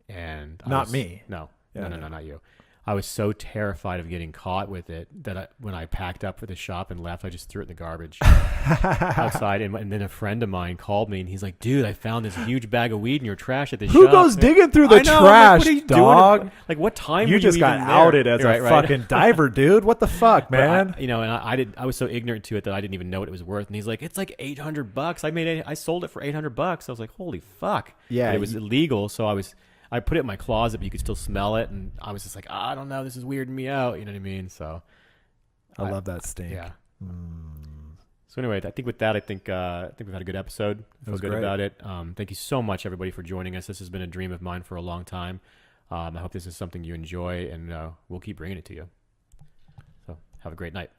And not me. No, not you. I was so terrified of getting caught with it that when I packed up for the shop and left, I just threw it in the garbage outside. And then a friend of mine called me and he's like, dude, I found this huge bag of weed in your trash at the shop. Who goes digging through the trash, what are you dog? Doing? Like, what time you were just you got even outed there? as a fucking diver, dude. What the fuck, man? I was so ignorant to it that I didn't even know what it was worth. And he's like, it's like $800. I sold it for $800. I was like, holy fuck. Yeah. But it was illegal. So I put it in my closet, but you could still smell it. And I was just like, I don't know. This is weirding me out. You know what I mean? So I love that stink. Yeah. So anyway, I think with that, I think we've had a good episode. I feel good about it. Thank you so much, everybody, for joining us. This has been a dream of mine for a long time. I hope this is something you enjoy, and we'll keep bringing it to you. So have a great night.